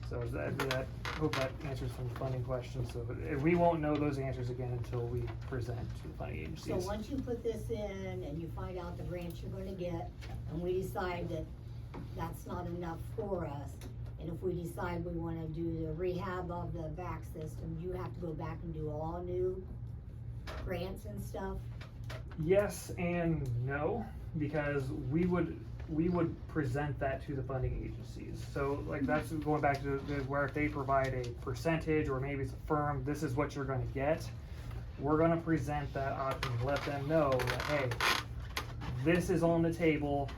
So I hope that answers some funding questions. So we won't know those answers again until we present to the funding agencies. So once you put this in and you find out the grants you're gonna get, and we decide that that's not enough for us, and if we decide we wanna do the rehab of the vac system, you have to go back and do all new grants and stuff? Yes and no, because we would present that to the funding agencies. So like that's going back to where if they provide a percentage, or maybe it's a firm, this is what you're gonna get, we're gonna present that option, let them know that, hey, this is on the table.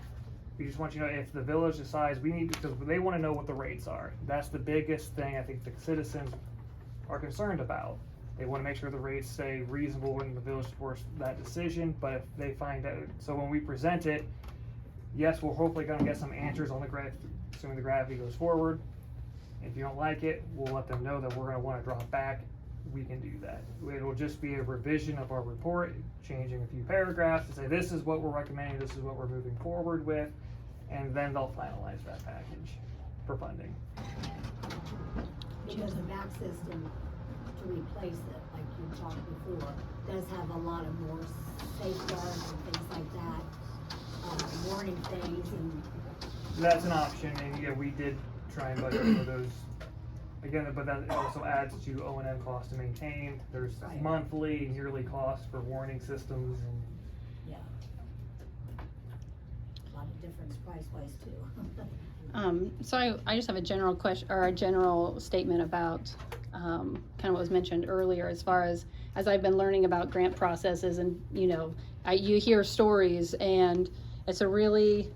We just want you to know, if the village decides we need, because they wanna know what the rates are. That's the biggest thing I think the citizens are concerned about. They want to make sure the rates stay reasonable when the village supports that decision, but if they find out, so when we present it, yes, we're hopefully going to get some answers on the assuming the gravity goes forward, If you don't like it, we'll let them know that we're gonna wanna drop back, we can do that. It'll just be a revision of our report, changing a few paragraphs to say this is what we're recommending, this is what we're moving forward with, and then they'll finalize that package for funding. Because the back system, to replace it, like you talked before, does have a lot of more safeguards and things like that, warning things and. That's an option, and yeah, we did try and budget for those. Again, but that also adds to O&M costs to maintain. There's Right. monthly and yearly costs for warning systems and. Yeah. A lot of difference price-wise too. So I just have a general question, or a general statement about, kind of what was mentioned earlier, as far as I've been learning about grant processes and, you know, you hear stories and it's a really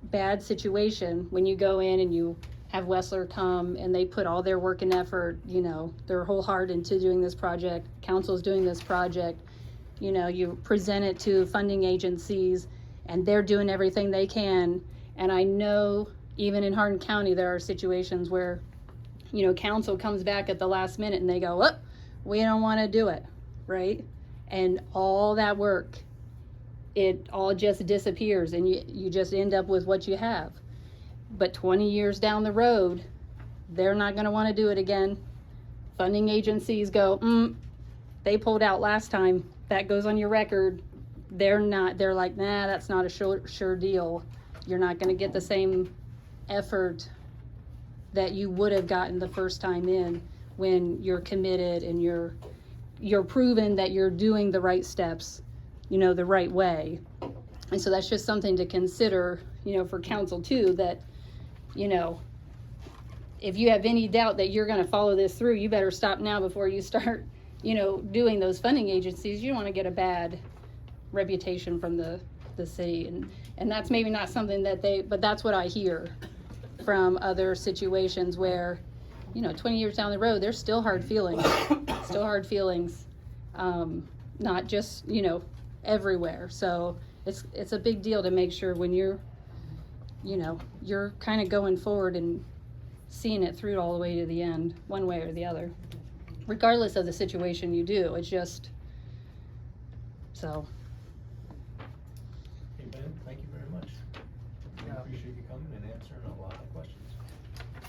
bad situation when you go in and you have Wessler come and they put all their work and effort, you know, their whole heart into doing this project, council's doing this project, you know, you present it to funding agencies and they're doing everything they can. And I know even in Hardin County, there are situations where, you know, council comes back at the last minute and they go, oh, we don't want to do it, right? And all that work, it all just disappears and you just end up with what you have. But 20 years down the road, they're not going to want to do it again. Funding agencies go, they pulled out last time. That goes on your record. They're like, nah, that's not a sure deal. You're not going to get the same effort that you would have gotten the first time in when you're committed and you're proven that you're doing the right steps, you know, the right way. And so that's just something to consider, you know, for council too, that, you know, if you have any doubt that you're going to follow this through, you better stop now before you start, you know, doing those funding agencies. You don't want to get a bad reputation from the city. And that's maybe not something that but that's what I hear from other situations where, you know, 20 years down the road, there's still hard feelings, not just, you know, everywhere. So it's a big deal to make sure when you're, you know, you're kind of going forward and seeing it through all the way to the end, one way or the other, regardless of the situation you do. It's just, so. Hey Ben, thank you very much. I appreciate you coming and answering a lot of questions.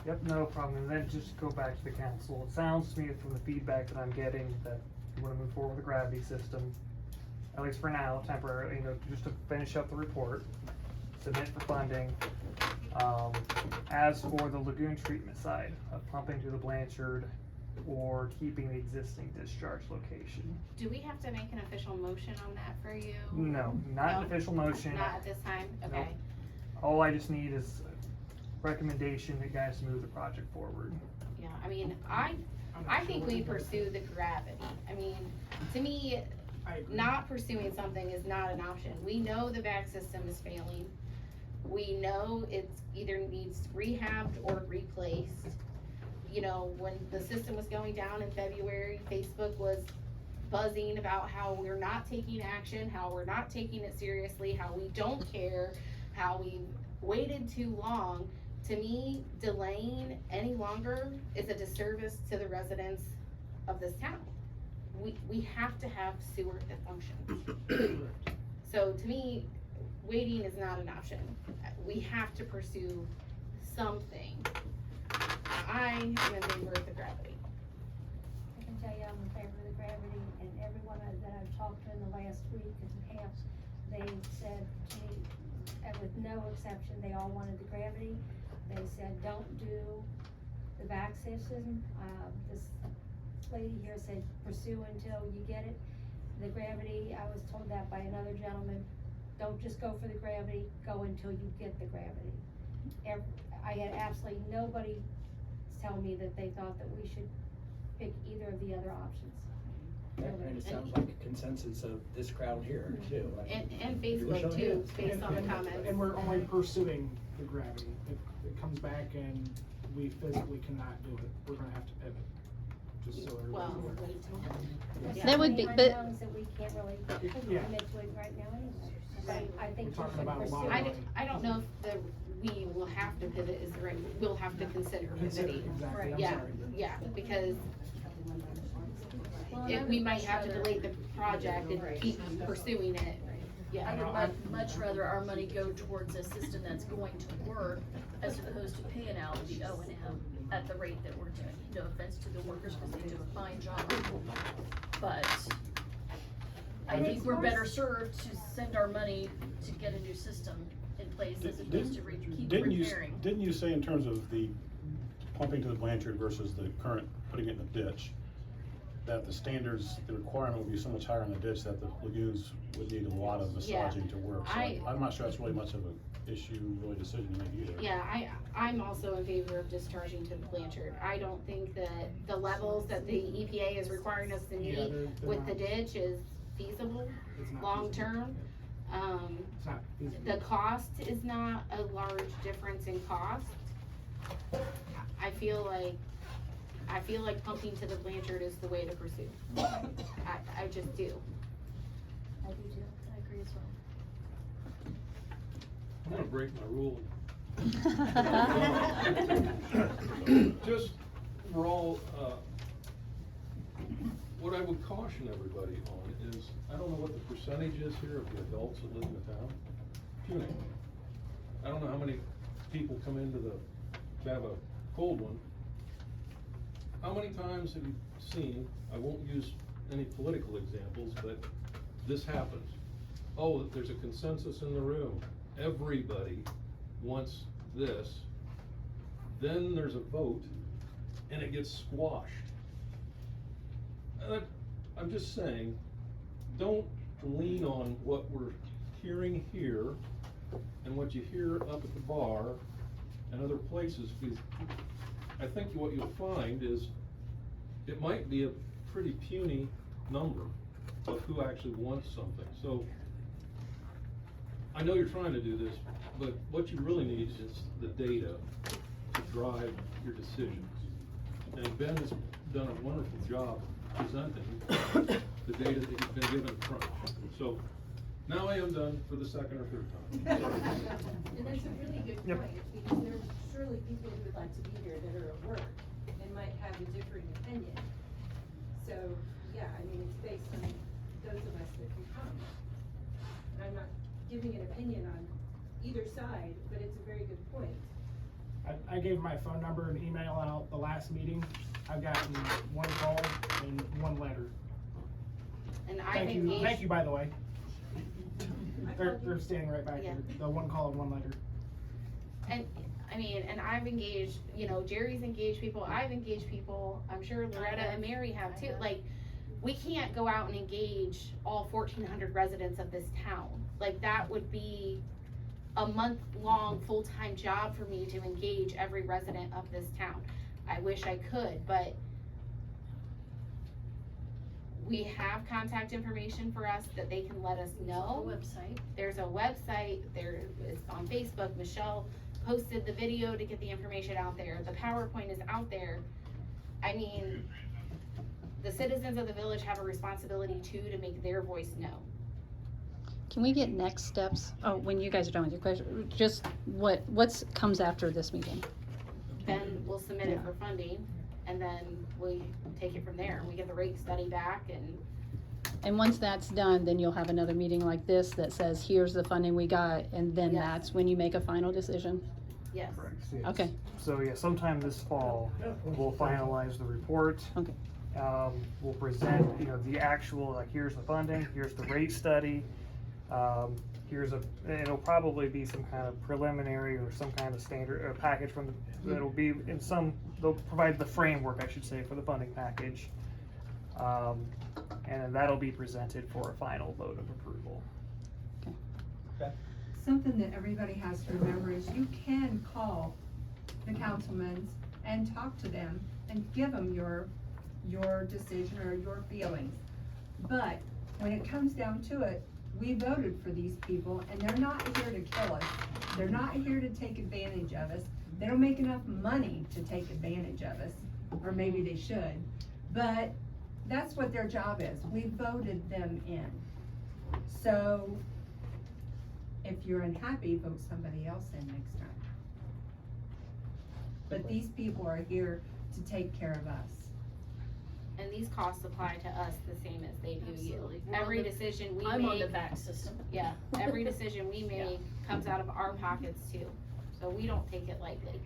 Yep, no problem. And then just go back to the council. It sounds to me from the feedback that I'm getting that you want to move forward with the gravity system, at least for now, temporarily, you know, just to finish up the report, submit for funding. As for the lagoon treatment side of pumping to the Blanchard or keeping the existing discharge location. Do we have to make an official motion on that for you? No, not an official motion. Not at this time? Okay. Nope. All I just need is a recommendation that you guys move the project forward. Yeah, I mean, I think we pursue the gravity. I mean, to me, not pursuing something is not an option. We know the back system is failing. We know it's either needs rehabbed or replaced. You know, when the system was going down in February, Facebook was buzzing about how we're not taking action, how we're not taking it seriously, how we don't care, how we've waited too long. To me, delaying any longer is a disservice to the residents of this town. We have to have sewer that functions. So to me, waiting is not an option. We have to pursue something. I am in favor of the gravity. I can tell you I'm in favor of the gravity, and everyone that I've talked to in the last week and a half, they said to me, and with no exception, they all wanted the gravity. They said, don't do the back system. This lady here said, pursue until you get it. The gravity, I was told that by another gentleman, don't just go for the gravity, go until you get the gravity. I had absolutely nobody tell me that they thought that we should pick either of the other options. And it sounds like a consensus of this crowd here too. And Facebook too, based on the comments. And we're only pursuing the gravity. If it comes back and we physically cannot do it, we're gonna have to pivot. Just so everybody's aware. That would be, My but feeling is that we can't really Yeah. commit to it right now anyway. But I think We're we talking should about a pursue lot of it. money. I don't know if the we will have to pivot is the right, we'll have to consider pivoting. Exactly, I'm Yeah, sorry. yeah, because we might have to delay the project and keep pursuing it, yeah. I would much rather our money go towards a system that's going to work as opposed to paying out the O&M at the rate that we're doing. No offense to the workers, because they do a fine job, but I think we're better served to send our money to get a new system in place as opposed to keep repairing. Didn't you say in terms of the pumping to the Blanchard versus the current putting it in the ditch, that the standards, the requirement would be so much higher in the ditch that the lagoons would need a lot of massaging to work? So I'm not sure that's really much of an issue, really decision to make either. Yeah, I'm also in favor of discharging to the Blanchard. I don't think that the levels that the EPA is requiring us to meet they're with the not. ditch is feasible, It's not long-term. It's not feasible. The cost is not a large difference in cost. I feel like pumping to the Blanchard is the way to pursue. I just do. I do too, I agree as well. I'm gonna break my rule. Just for all, what I would caution everybody on is, I don't know what the percentage is here of the adults that live in the town. Puny. I don't know how many people come into to have a cold one. How many times have you seen, I won't use any political examples, but this happens. Oh, there's a consensus in the room. Everybody wants this. Then there's a vote and it gets squashed. I'm just saying, don't lean on what we're hearing here and what you hear up at the bar and other places, because I think what you'll find is it might be a pretty puny number of who actually wants something. So I know you're trying to do this, but what you really need is the data to drive your decisions. And Ben has done a wonderful job presenting the data that you've been given from. So now I am done for the second or third time. Sorry. And that's a really good point, because there are surely people who would like to be here that are at work and might have a differing opinion. So, yeah, I mean, it's based on those of us that can come. And I'm not giving an opinion on either side, but it's a very good point. I gave my phone number and email out the last meeting. I've gotten one call and one letter. And I've Thank engaged. you, by the way. They're standing right back here. The one call and one letter. And, I mean, and I've engaged, you know, Jerry's engaged people, I've engaged people, I'm sure Loretta and Mary have too. Like, we can't go out and engage all 1,400 residents of this town. Like, that would be a month-long, full-time job for me to engage every resident of this town. I wish I could, but we have contact information for us that they can let us know. Website. There's a website, it's on Facebook. Michelle posted the video to get the information out there. The PowerPoint is out there. I mean, the citizens of the village have a responsibility too to make their voice known. Can we get next steps? Oh, when you guys are done with your question, just what comes after this meeting? Ben will submit it for funding, and then we take it from there. We get the rate study back, And once that's done, then you'll have another meeting like this that says, here's the funding we got, and then Yes. that's when you make a final decision? yes. Okay. So yeah, sometime this fall, we'll finalize the report. Okay. We'll present, you know, the actual, like, here's the funding, here's the rate study. It'll probably be some kind of preliminary or some kind of standard package from it'll be in they'll provide the framework, I should say, for the funding package. And then that'll be presented for a final vote of approval. Something that everybody has to remember is you can call the councilmen and talk to them and give them your decision or your feelings. But when it comes down to it, we voted for these people and they're not here to kill us. They're not here to take advantage of us. They don't make enough money to take advantage of us, or maybe they should. But that's what their job is. We voted them in. So if you're unhappy, vote somebody else in next time. but these people are here to take care of us. And these costs apply to us the same as they do you. Absolutely. Every decision we I'm on the make, VAC system. yeah, every decision we make comes out of our pockets too. So we don't take it lightly.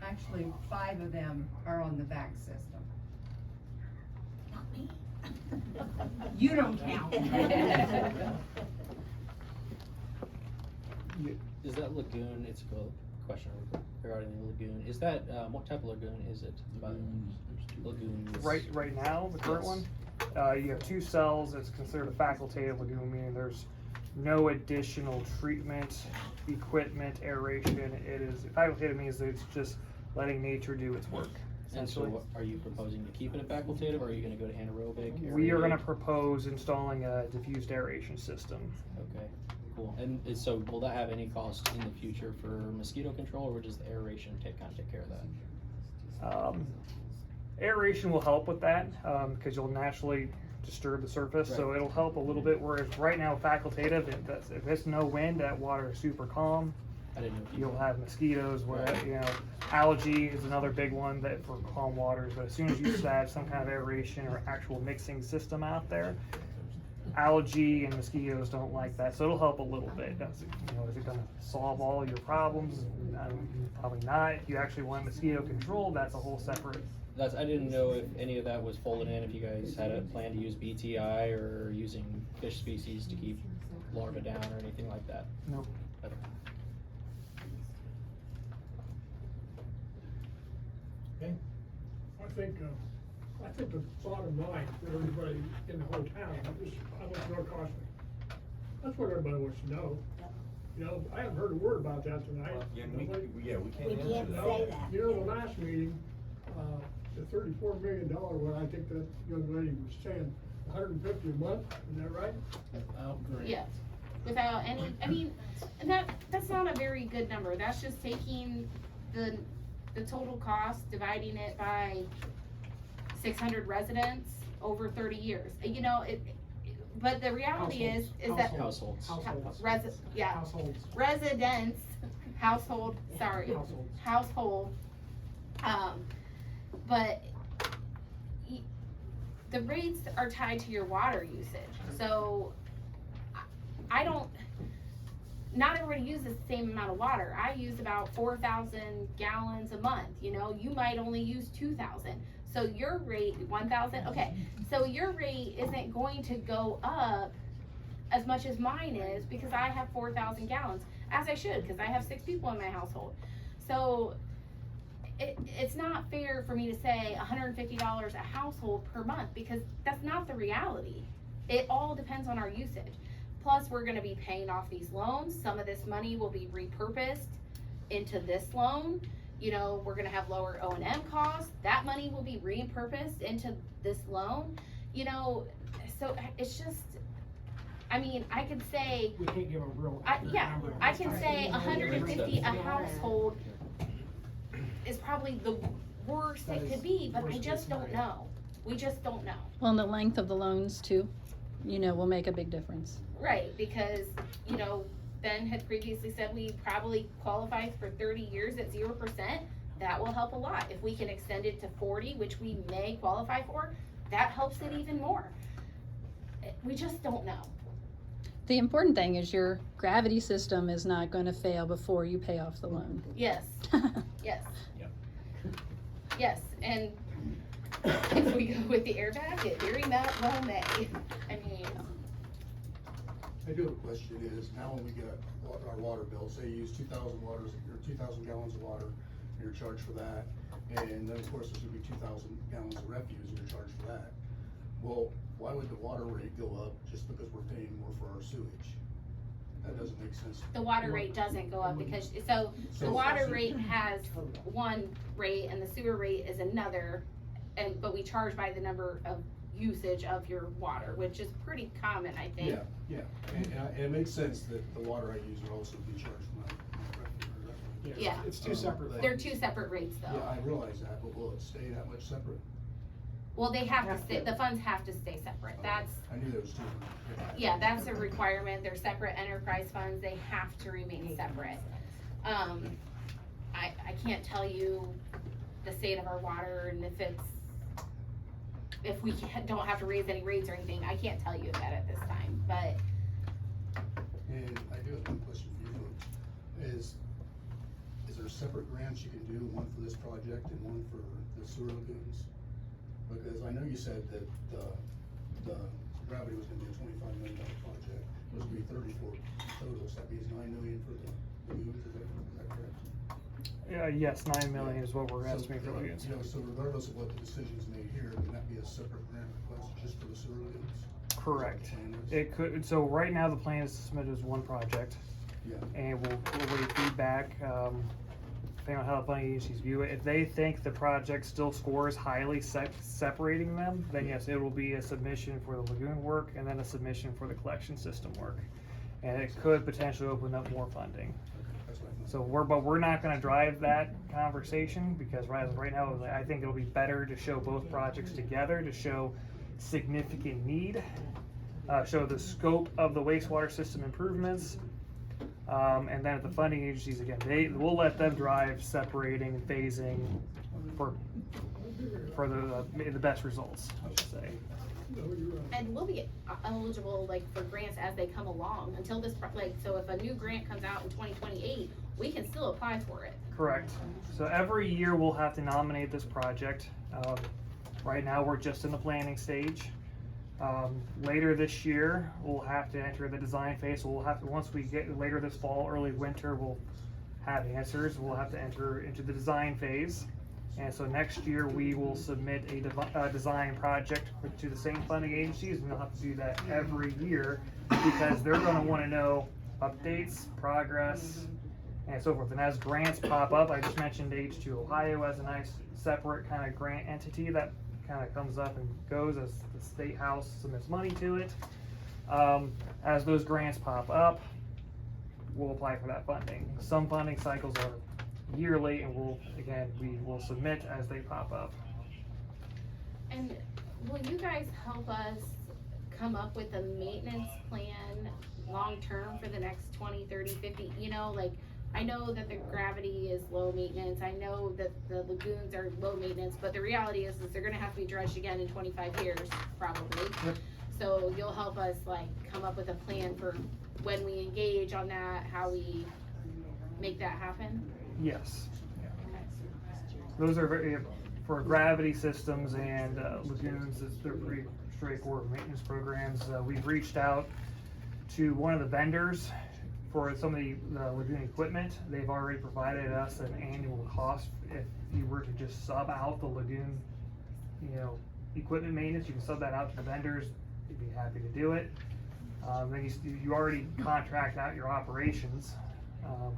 Actually, 5 of them are on the VAC system. Not me. You don't count. Is that lagoon, it's a question regarding the lagoon, is that, what type of lagoon is it? Lagoons. Right now, the current Yes. one, you have 2 cells. It's considered a facultative lagoon, meaning there's no additional treatment, equipment, aeration. It is, facultative means that it's just letting nature do its work. And so what, are you proposing to keep it a facultative, or are you gonna go to anaerobic? We are gonna aerate? propose installing a diffused aeration system. Okay, cool. And so will that have any cost in the future for mosquito control, or does the aeration take care of that? Aeration will help with that, because you'll naturally disturb the surface, so Right. it'll help a little bit, whereas right now facultative, if it's no wind, that water is super calm. I didn't know if You'll have mosquitoes, whatever, you know, algae is another big one that for calm waters, but as soon as you have some kind of aeration or actual mixing system out there, algae and mosquitoes don't like that, so it'll help a little bit. Is it gonna solve all your problems? Probably not. If you actually want mosquito control, that's a whole separate. I didn't know if any of that was folded in, if you guys had a plan to use BTI or using fish species to keep larvae down or anything like that. Nope. Okay. Okay. I think the bottom line for everybody in the whole town is how much it'll cost me. That's what everybody wants to know. You know, I haven't heard a word about that tonight. Yeah, we can't We answer can't that. say that. You know, the last meeting, the $34 million one, I think that young lady was saying $150 a month, is that right? Yes, without any, I mean, and that's not a very good number. That's just taking the total cost, dividing it by 600 residents over 30 years. You know, but the reality is that. Households. Households. Residents, household, sorry. Household. But the rates are tied to your water usage. So not everybody uses the same amount of water. I use about 4,000 gallons a month, you know, you might only use 2,000. So your rate, 1,000, okay. So your rate isn't going to go up as much as mine is because I have 4,000 gallons, as I should, because I have 6 people in my household. So it's not fair for me to say $150 a household per month, because that's not the reality. It all depends on our usage. Plus, we're gonna be paying off these loans. Some of this money will be repurposed into this loan. You know, we're gonna have lower O&M costs. That money will be repurposed into this loan. You know, so it's just, I mean, I could say, We can't give a real. number. I can say 150 a household is probably the worst it could be, but I just don't know. We just don't know. Well, and the length of the loans too, will make a big difference. Right, because, Ben had previously said we probably qualify for 30 years at 0%. That will help a lot. If we can extend it to 40, which we may qualify for, that helps it even more. We just don't know. The important thing is your gravity system is not going to fail before you pay off the loan. Yes, yes. Yep. Yes, and if we go with the airbag, it very well may. I mean, I do have a question is, now when we get our water bill, say you use 2,000 gallons of water, and you're charged for that, and then of course there's gonna be 2,000 gallons of refuse, and you're charged for that. Well, why would the water rate go up just because we're paying more for our sewage? That doesn't make sense. the water rate doesn't go up because, the water rate has one rate and the sewer rate is another, but we charge by the number of usage of your water, which is pretty common, I think. Yeah, and it makes sense that the water I use would also be charged for my refuse. Yeah. It's two separate. They're two separate rates though. Yeah, I realize that, but will it stay that much separate? Well, they have to stay, the funds have to stay separate. That's, I knew there was two. yeah, that's a requirement. They're separate enterprise funds. They have to remain separate. I can't tell you the state of our water and if we don't have to raise any rates or anything. I can't tell you that at this time, but. And I do have one question for you folks. Is there separate grants you can do, one for this project and one for the sewer lagoons? Because I know you said that the gravity was gonna be a $25 million project. It was gonna be 34 total, so that means $9 million for the lagoons, is that correct? Yes, 9 million is what we're estimating for lagoons. You know, so regardless of what the decision's made here, can that be a separate grant request just for the sewer lagoons? Correct. Is that the plan is? It could, so right now the plan is to submit as one project. Yeah. And we'll wait feedback, depending on how the funding agencies view it. If they think the project still scores highly separating them, then yes, it will be a submission for the lagoon work and then a submission for the collection system work. And it could potentially open up more funding. So we're not gonna drive that conversation because right now, I think it'll be better to show both projects together to show significant need, show the scope of the wastewater system improvements, and then at the funding agencies, again, we'll let them drive separating and phasing for the best results, I should say. And we'll be eligible like for grants as they come along until this, so if a new grant comes out in 2028, we can still apply for it. Correct. So every year we'll have to nominate this project. Right now we're just in the planning stage. Later this year we'll have to enter the design phase. So we'll have to, once we get later this fall, early winter, we'll have answers. We'll have to enter into the design phase. And so next year we will submit a design project to the same funding agencies, and we'll have to do that every year because they're going to want to know updates, progress, and so forth. And as grants pop up, I just mentioned H2 Ohio as a nice separate kind of grant entity that kind of comes up and goes as the state house submits money to it. As those grants pop up, we'll apply for that funding. Some funding cycles are yearly, and we will submit as they pop up. And will you guys help us come up with a maintenance plan long-term for the next 20, 30, 50, you know, like, I know that the gravity is low maintenance, I know that the lagoons are low maintenance, but the reality is they're gonna have to be dredged again in 25 years, probably. Yep. So you'll help us like come up with a plan for when we engage on that, how we make that happen? Yes. Those are very, for gravity systems and lagoons, they're pretty straightforward maintenance programs. We've reached out to one of the vendors for some of the lagoon equipment. They've already provided us an annual cost. If you were to just sub out the lagoon, equipment maintenance, you can sub that out to the vendors. They'd be happy to do it. Then you already contract out your operations.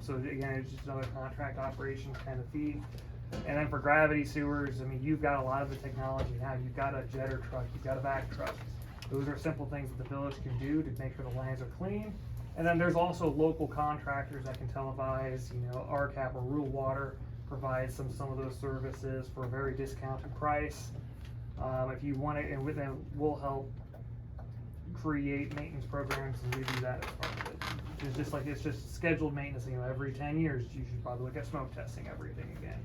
So again, it's just another contract operation kind of fee. And then for gravity sewers, I mean, you've got a lot of the technology now. You've got a jetter truck, you've got a vac truck. Those are simple things that the village can do to make sure the lines are clean. And then there's also local contractors that can televise, RCAP or Rural Water provides some of those services for a very discounted price. If you want it, and with them, we'll help create maintenance programs and we do that as part of it. It's just scheduled maintenance, every 10 years, you should probably look at smoke testing everything again.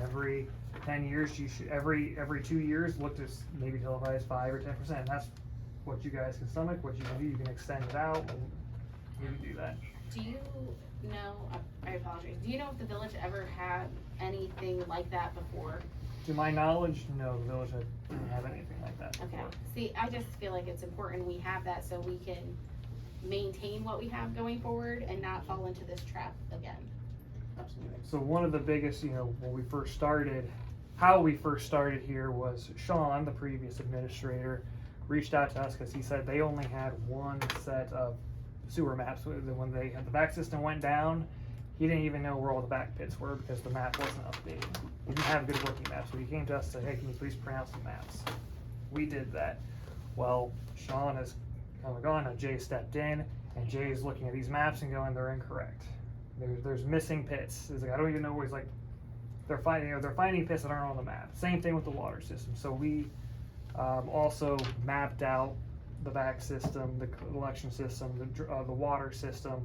Every 10 years, you should, every 2 years, look to maybe televise 5 or 10%. That's what you guys can stomach, what you can do, you can extend it out, and you can do that. Do you know, I apologize, do you know if the village ever had anything like that before? To my knowledge, no, the village didn't have anything like that before. Okay, see, I just feel like it's important we have that so we can maintain what we have going forward and not fall into this trap again. Absolutely. So one of the biggest, when we first started, how we first started here was Sean, the previous administrator, reached out to us because he said they only had one set of sewer maps. When they had the back system went down, he didn't even know where all the back pits were because the map wasn't updated. He didn't have a good working map, so he came to us and said, hey, can you please print out some maps? We did that. Well, Sean has come and gone, now Jay stepped in, and Jay is looking at these maps and going, they're incorrect. There's missing pits. He's like, I don't even know where. He's like, they're finding pits that aren't on the map. Same thing with the water system. So we also mapped out the back system, the collection system, the water system,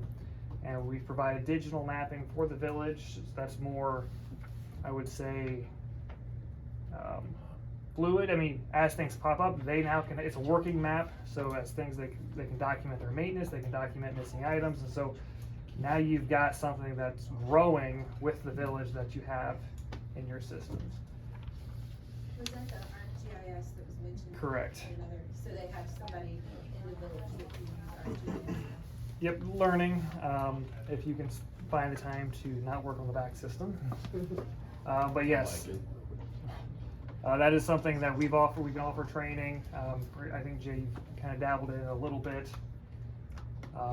and we've provided digital mapping for the village. That's more I would say, fluid. I mean, as things pop up, they now can, it's a working map, so as things, they can document their maintenance, they can document missing items, and so now you've got something that's growing with the village that you have in your systems. Was that the ArcGIS that was mentioned? Correct. in another- So they have somebody in the village that can use ArcGIS? Yep, learning, if you can find the time to not work on the back system. But yes, that is something that we can offer training. I think Jay kind of dabbled in it a little bit.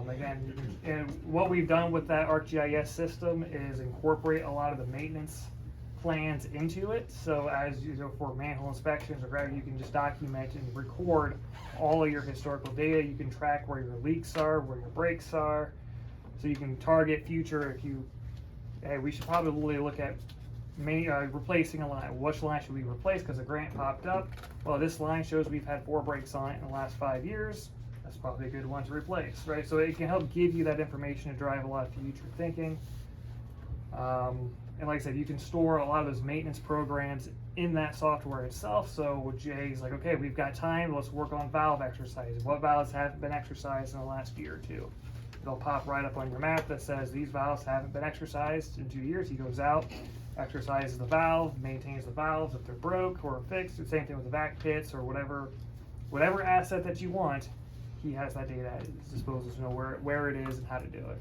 Again, and what we've done with that ArcGIS system is incorporate a lot of the maintenance plans into it. So as you know, for manhole inspections or gravity, you can just document and record all of your historical data. You can track where your leaks are, where your breaks are. So you can target future if you, hey, we should probably look at replacing a line. Which line should we replace because a grant popped up? Well, this line shows we've had 4 breaks on it in the last 5 years. That's probably a good one to replace, right? So it can help give you that information to drive a lot of future thinking. And like I said, you can store a lot of those maintenance programs in that software itself. So Jay's like, okay, we've got time, let's work on valve exercises. What valves haven't been exercised in the last year or 2? It'll pop right up on your map that says these valves haven't been exercised in 2 years. He goes out, exercises the valve, maintains the valves if they're broke or fixed. The same thing with the vac pits or whatever asset that you want. He has that data at his disposal to know where it is and how to do it.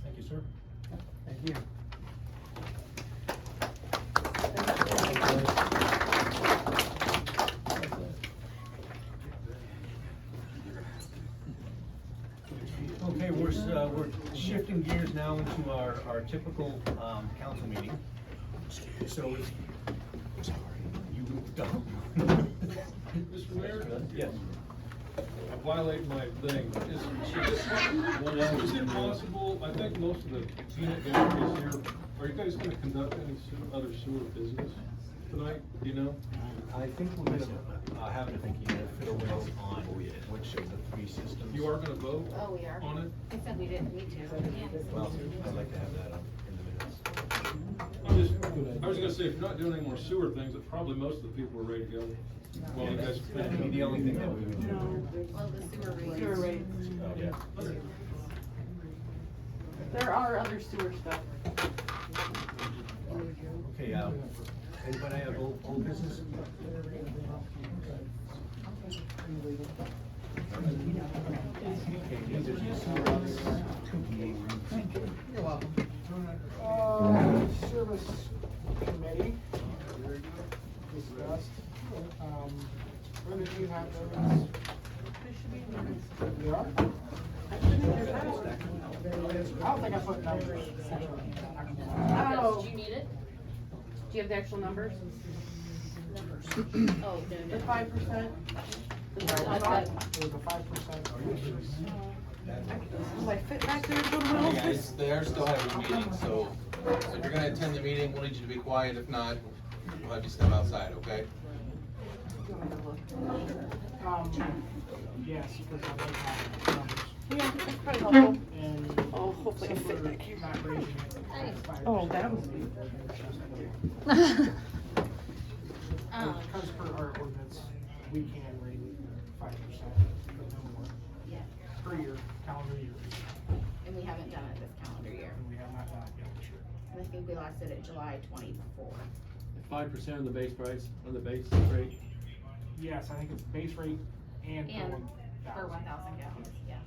Thank you, sir. Thank you. Okay, we're shifting gears now into our typical council meeting. So it's, you don't. Mr. Mayor? Yes. I violate my thing. Is it possible, I think most of the peanut gallery is here, are you guys gonna conduct any other sewer business tonight, do you know? I think we're gonna have a fiddle with on which of the 3 systems. You are gonna vote Oh, we are. on it? They said we didn't need to. Well, I'd like to have that in the minutes. I was gonna say, if you're not doing any more sewer things, that probably most of the people are ready to go. Well, you guys. That'd be the only thing that we would do. Well, the sewer rates. Sewer rates. Oh, yeah. There are other sewer stuff. Okay, anybody have old business? Okay, these are your sewer ups. You're welcome. Service committee discussed, when did you have those? They are? I don't think I put numbers. Oh. Do you need it? Do you have the actual numbers? Oh, no. The 5%? It was a 5%. Will I fit back there and go to my Hey office? guys, they are still having a meeting, so if you're gonna attend the meeting, we'll need you to be quiet. If not, we'll have you step outside, okay? Yes, because I don't have numbers. Yeah, that's probably helpful. And Oh, hopefully I since fit we're back here. not raising it, it's 5%. Oh, that was me. Because per our ordinance, we can raise 5%, but no more. Yeah. Per year, calendar year, And we haven't done it this calendar year. and we have not done it yet this year. And I think we last did it July 24. 5% of the base price, of the base rate? Yes, I think it's base rate and And per 1,000. per 1,000 gallons, yeah.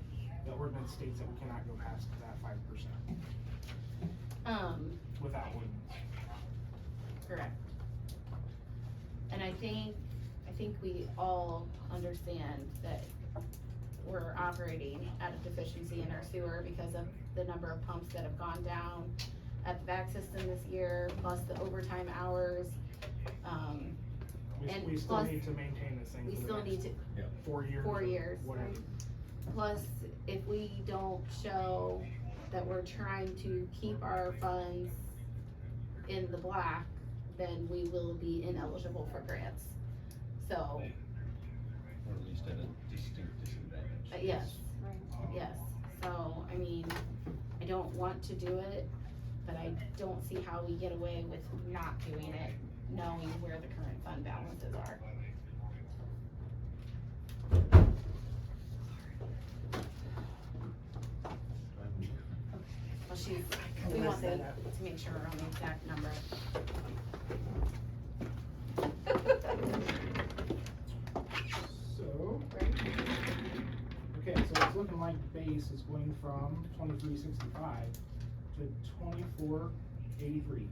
The ordinance states that we cannot go past that 5% without ordinance. Correct. And I think we all understand that we're operating at a deficiency in our sewer because of the number of pumps that have gone down at the back system this year, plus the overtime hours. We still need to maintain this thing We for the still next need to. 4 years. 4 or years. Whatever. Plus, if we don't show that we're trying to keep our funds in the black, then we will be ineligible for grants. So, Or at least at a distinct disadvantage. yes, yes. So, I mean, want to do it, but I don't see how we get away with not doing it, knowing where the current fund balances are. Well, we want to make sure we're on the exact number. So, okay, so it's looking like base is going from 2365 to 2483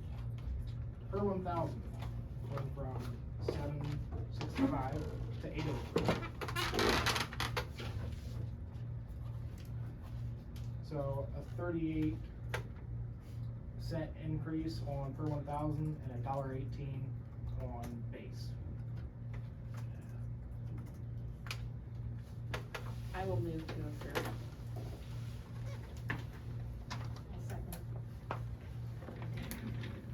per 1,000, going from 765 to 803. So a 38-cent increase on per 1,000 and $1.18 on base. I will move to approve.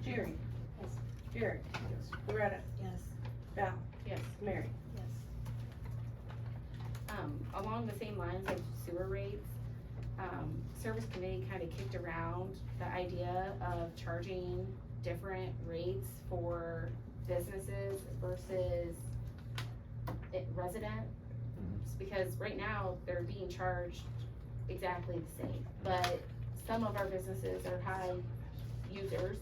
Jerry? Yes. Jared? Yes. Loretta? Yes. Val? Yes. Mary? Yes. Along the same lines of sewer rates, service committee kind of kicked around the idea of charging different rates for businesses versus resident. Because right now, they're being charged exactly the same, but some of our businesses are high users.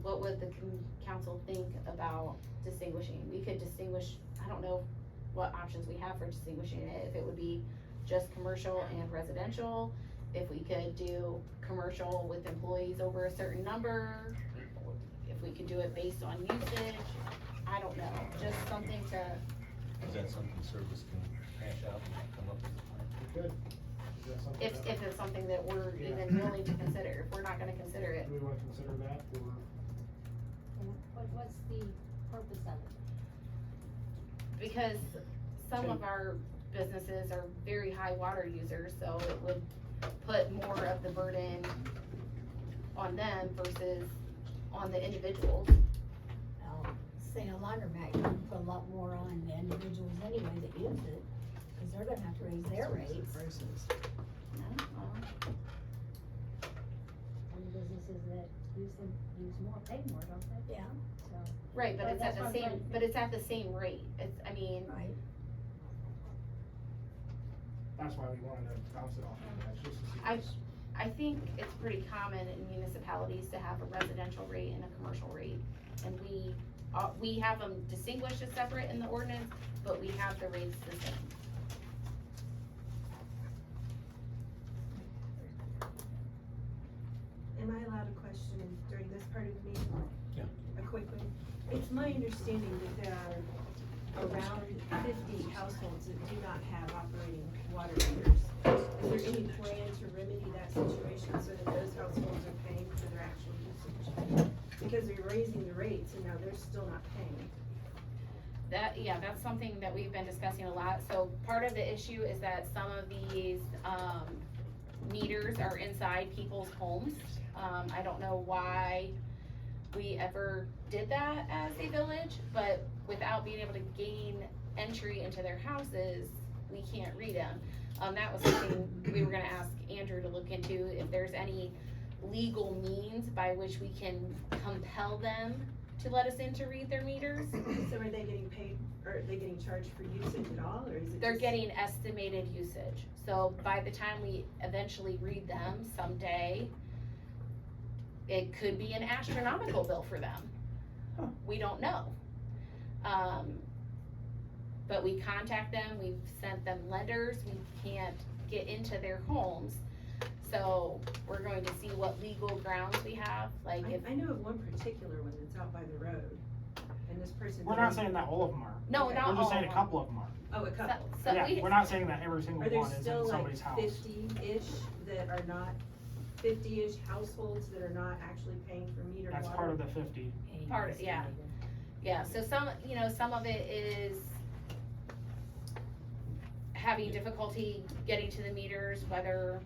What would the council think about distinguishing? We could distinguish, I don't know what options we have for distinguishing it, if it would be just commercial and residential, if we could do commercial with employees over a certain number, if we could do it based on usage, I don't know, just something to. Is that something service can hash out and come up with a plan? We could. Is that something If that- it's something that we're Yeah. even willing to consider, if we're not gonna consider it. Do we wanna consider that, or? What's the purpose of it? Because some of our businesses are very high water users, so it would put more of the burden on them versus on the individuals. Say a laundromat, you can put a lot more on the individuals anyway that use it, cause they're gonna have to raise their rates. And the businesses that use more, pay more, don't they? Yeah. So. Right, but Well, it's at that's the what I'm same, trying to but it's at the same rate, it's, I mean. Right. That's why we wanted to bounce it off, that's just to see. I think it's pretty common in municipalities to have a residential rate and a commercial rate. And we have them distinguished as separate in the ordinance, but we have the rates the same. Am I allowed a question during this part of the meeting? Yeah. A quick one. It's my understanding that there are around 50 households that do not have operating water meters. Is there any plan to remedy that situation so that those households are paying for their actual usage? Because they're raising the rates and now they're still not paying. That's something that we've been discussing a lot. So part of the issue is that some of these, meters are inside people's homes. I don't know why we ever did that as a village, but without being able to gain entry into their houses, we can't read them. That was something we were gonna ask Andrew to look into, if there's any legal means by which we can compel them to let us in to read their meters. So are they getting paid, or are they getting charged for usage at all, or is it They're just- getting estimated usage. So by the time we eventually read them someday, it could be an astronomical bill for them. We don't know. But we contact them, we've sent them letters, we can't get into their homes. So we're going to see what legal grounds we have, like if. I know of one particular one that's out by the road, and this person. We're not saying that all of them are. No, not all We're just saying of a them. couple of them are. Oh, a couple. So Yeah, we- we're not saying that every single Are there one is still in like somebody's house. 50-ish that are not, 50-ish households that are not actually paying for metered water? That's part of the 50. Part of, yeah. Yeah, so some of it is having difficulty getting to the meters, whether.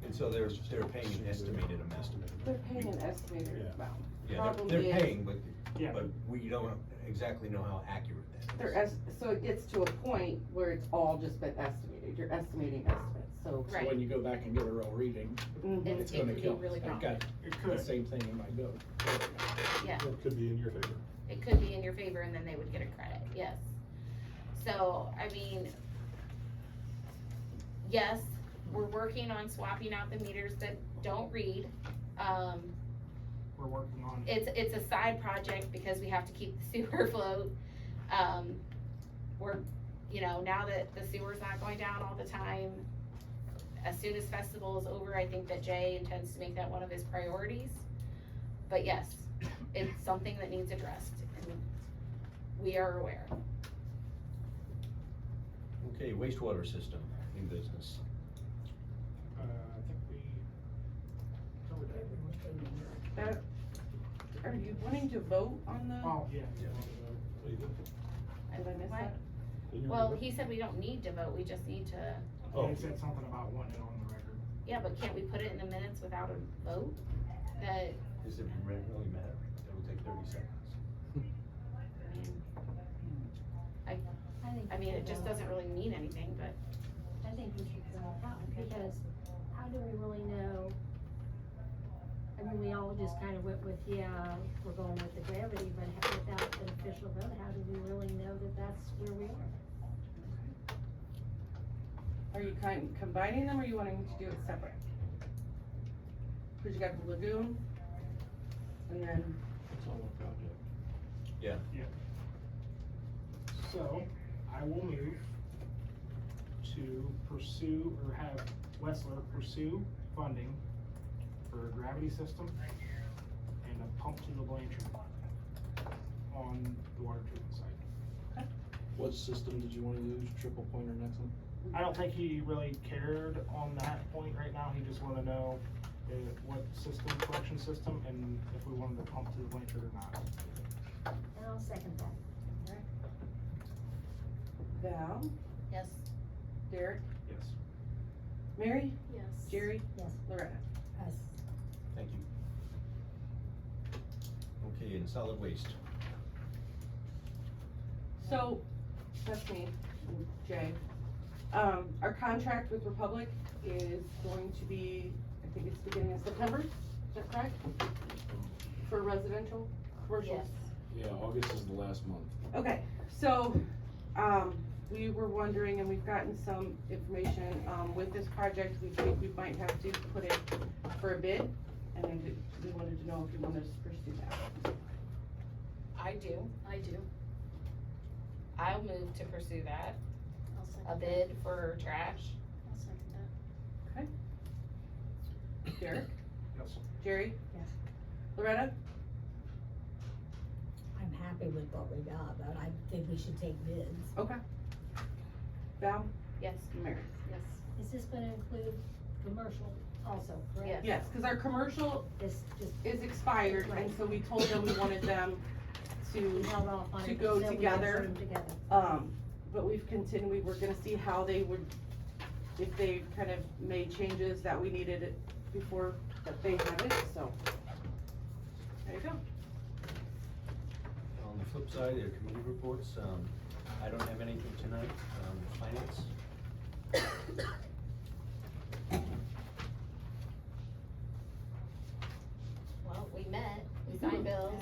And so they're paying an estimated amount. They're paying an estimated Yeah. amount. Yeah, Problem they're is- paying, but Yeah. we don't exactly know how accurate that is. So it gets to a point where it's all just been estimated, you're estimating estimates. So Right. when you go back and get a real reading, it's It gonna could be kill. really I wrong. got the same thing in my go. Yeah. It could be in your favor. It could be in your favor and then they would get a credit, yes. So, I mean, yes, we're working on swapping out the meters that don't read. We're working on. It's a side project because we have to keep the sewer afloat. We're, you know, now that the sewer's not going down all the time, as soon as festival is over, I think that Jay intends to make that one of his priorities. But yes, it's something that needs addressed, and we are aware. Okay, wastewater system, new business. I think we covered that. Are you wanting to vote on the? Oh, yeah. Did I miss What? that? Well, he said we don't need to vote, we just need to, He said something about wanting it on the record. yeah, but can't we put it in the minutes without a vote? That, Does it really matter? It will take 30 seconds. I mean, it just doesn't really mean anything, but. I think we should go out, because how do we really know? I mean, we all just kind of went with, yeah, we're going with the gravity, but without an official vote, how do we really know that that's where we are? Are you combining them, or are you wanting to do it separate? Cause you got the lagoon, and then. It's all one project. Yeah. Yeah. So, I will move to pursue, or have Wessler pursue funding for a gravity system and a pump to the Blanchard on the water treatment site. What system did you wanna use, triple point or Nexum? I don't think he really cared on that point right now, he just wanna know what system, collection system, and if we wanted to pump to the Blanchard or not. And I'll second that. Val? Yes. Derek? Yes. Mary? Yes. Jerry? Yes. Loretta? Yes. Thank you. Okay, and solid waste. So, that's me, and Jay. Our contract with Republic is going to be, I think it's beginning of September, is that correct? For residential, commercial? Yes. Yeah, August is the last month. Okay, so, we were wondering, and we've gotten some information, with this project, we think we might have to put it for a bid, and then we wanted to know if you wanted us to pursue that. I do. I do. I'll move to pursue that, I'll second a that. bid for trash. I'll second that. Derek? Yes. Jerry? Yes. Loretta? I'm happy with what we got, but I think we should take bids. Okay. Val? Yes. Mary? Yes. Is this gonna include commercial also, correct? Yes, cause our commercial This just. is expired, and so we told them we wanted them We to, held off on to it go until we got together. them together. But we've continued, we were gonna see how they would, if they kind of made changes that we needed it before, that they have it, so. There you go. On the flip side, there are committee reports. I don't have anything tonight. Finance. Well, we met, we signed bills.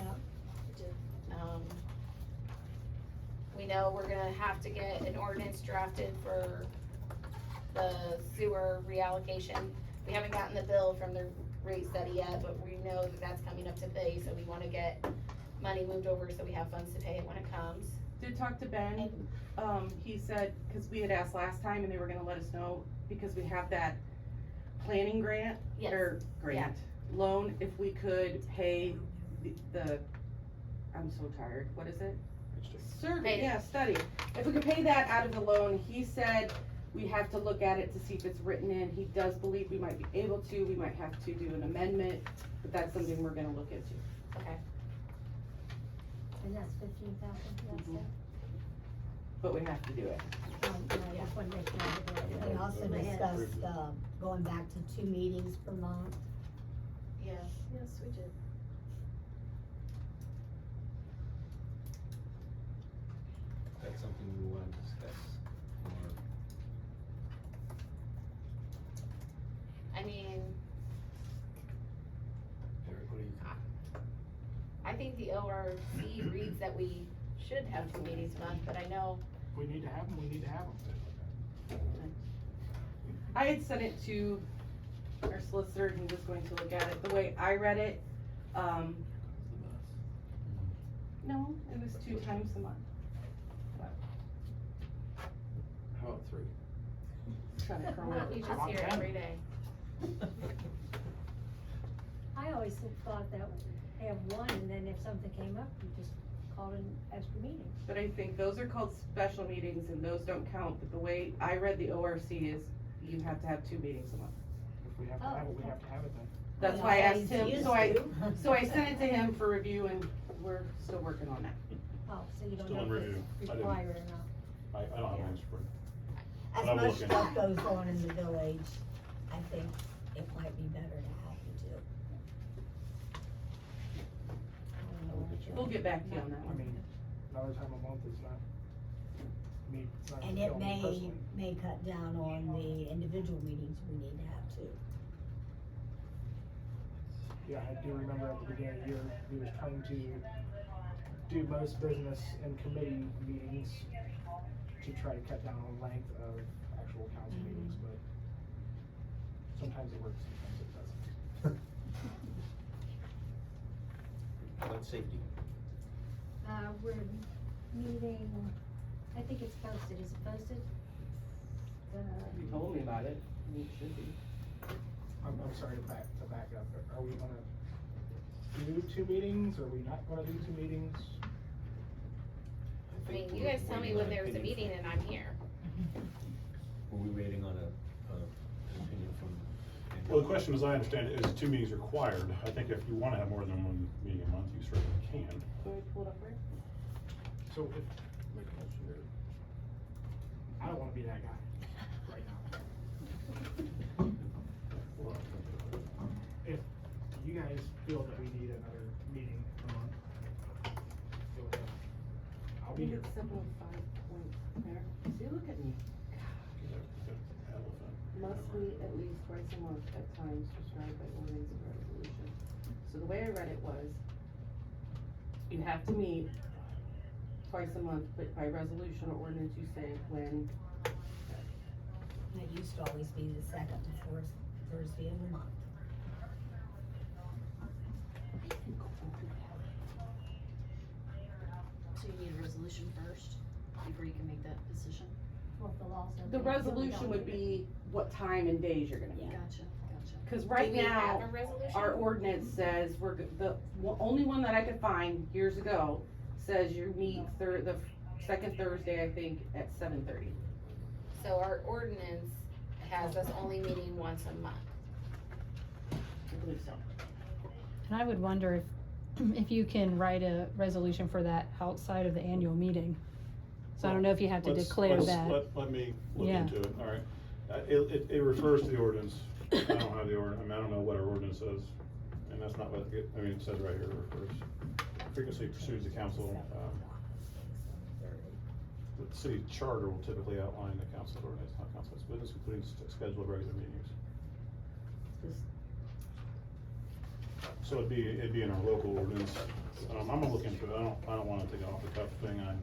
We know we're gonna have to get an ordinance drafted for the sewer reallocation. We haven't gotten the bill from the rate study yet, but we know that that's coming up to pay, so we wanna get money moved over so we have funds to pay it when it comes. Did talk to Ben, he said, cause we had asked last time and they were gonna let us know, because we have that planning grant, Yes. or grant, loan, if we could pay the, I'm so tired, what is it? Survey, yeah, study. If we could pay that out of the loan, he said we have to look at it to see if it's written in. He does believe we might be able to, we might have to do an amendment, but that's something we're gonna look into. Okay. And that's 15,000, that's it? But we have to do it. I just wanna make sure I did it. We also discussed, going back to 2 meetings per month. Yes. Yes, we did. That's something we want to discuss. Or ORC reads that we should have 2 meetings a month, but I know. If we need to have them, we need to have them. I had sent it to our solicitor, and he was going to look at it. The way I read it, no, it was 2 times a month. How about 3? Trying to curl it. We just hear it every day. I always thought that have one, and then if something came up, you just called an extra meeting. But I think those are called special meetings, and those don't count, but the way I read the ORC is you have to have 2 meetings a month. If we have to have it, we have to have it then. That's why I asked him, so I sent it to him for review, and we're still working on that. Oh, so you don't Still in know if review. it's I didn't- required or not. I don't have an answer for it. As But I'm much looking. stuff goes on in the village, I think it might be better to have you two. We'll get back to you on that I one. mean, another time a month is not, me, it's not And gonna it kill me personally. may cut down on the individual meetings we need to have too. Yeah, I do remember at the beginning of the year, we was trying to do most business and committee meetings to try to cut down on length of actual council meetings, but sometimes it works, sometimes it doesn't. That's safety. We're meeting, I think it's posted, is it posted? You told me about it, and it should be. I'm sorry to back up, are we gonna do 2 meetings, or are we not gonna do 2 meetings? I mean, you guys tell me when there's a meeting and I'm here. Were we waiting on an opinion from? Well, the question, as I understand it, is 2 meetings required? I think if you wanna have more than 1 meeting a month, you certainly can. Can we pull it up right? So if, I don't wanna be that guy right now. If you guys feel that we need another meeting a month, go ahead. I'll be here. 705 point there. See, look at me. Must meet at least twice a month at times prescribed by ordinance or resolution. So the way I read it was, you have to meet twice a month, but by resolution or ordinance you say when. And it used to always be the second and fourth Thursday of the month. So you need a resolution first, before you can make that decision? Well, if the law says. The we don't resolution do would it. be what time and days you're gonna meet. Gotcha. Cause right Do we now, have a resolution? our ordinance says the only one that I could find years ago says you meet the second Thursday, I think, at 7:30. So our ordinance has us only meeting once a month. I believe so. And I would wonder if you can write a resolution for that outside of the annual meeting. So I don't know if you have to declare that. Let me look Yeah. into it, all right. It refers to the ordinance. I don't have the ordinance, I mean, I don't know what our ordinance says, and that's not what, it says right here, it refers. Frequency pursues the council, the city charter will typically outline the council's ordinance, not council's business, including schedule of regular meetings. So it'd be in our local ordinance. I'm gonna look into it. I don't wanna take it off the cuff thing. I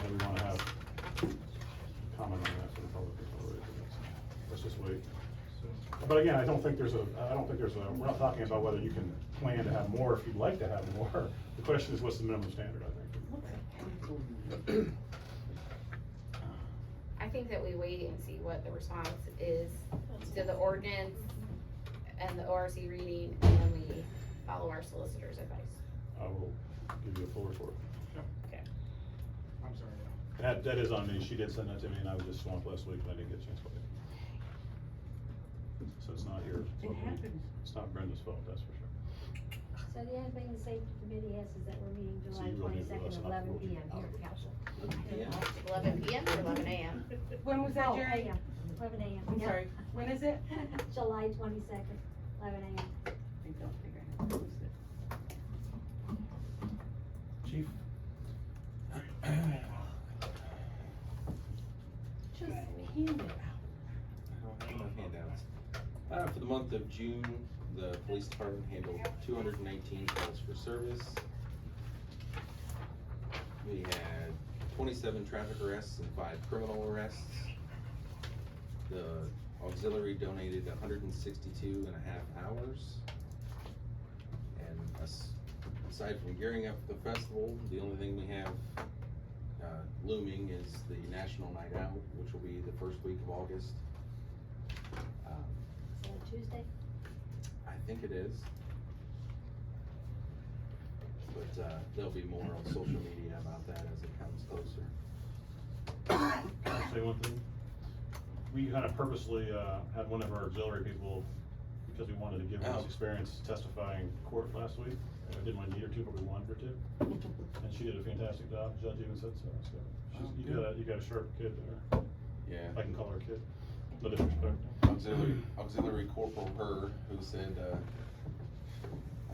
don't wanna have comment on that for the public. Let's just wait. But again, I don't think there's a, we're not talking about whether you can plan to have more if you'd like to have more. The question is, what's the minimum standard, I think. I think that we wait and see what the response is to the ordinance and the ORC reading, and then we follow our solicitor's advice. I will give you a full report. Okay. I'm sorry. That is on me. She did send that to me, and I was just swamped last week, and I didn't get a chance to look at it. So it's not here. It happens. It's not Brenda's fault, that's for sure. So the only thing the safety committee has is that we're meeting So July you will need to twenty-second let at us know. 11 p.m. here at council. 11 p.m. or 11 a.m.? When was that, Oh, Jerry? a.m., 11 a.m. I'm yeah. sorry, when is it? July 22nd, 11 a.m. I don't think I have it posted. Chief? Just hand it out. I don't have handouts. For the month of June, the police department handled 219 calls for service. We had 27 traffic arrests and 5 criminal arrests. The auxiliary donated 162 and a half hours. And aside from gearing up for the festival, the only thing we have looming is the National Night Out, which will be the first week of August. Is that Tuesday? I think it is. But there'll be more on social media about that as it comes closer. Can I say one thing? We kind of purposely had one of our auxiliary people, because we wanted to give her this experience, testify in court last week. And we didn't want to need her to, but we wanted her to. And she did a fantastic job. The judge even said so. So you got a sharp kid there. Yeah. I can call her a kid. No disrespect. Auxiliary Corporal Her, who said,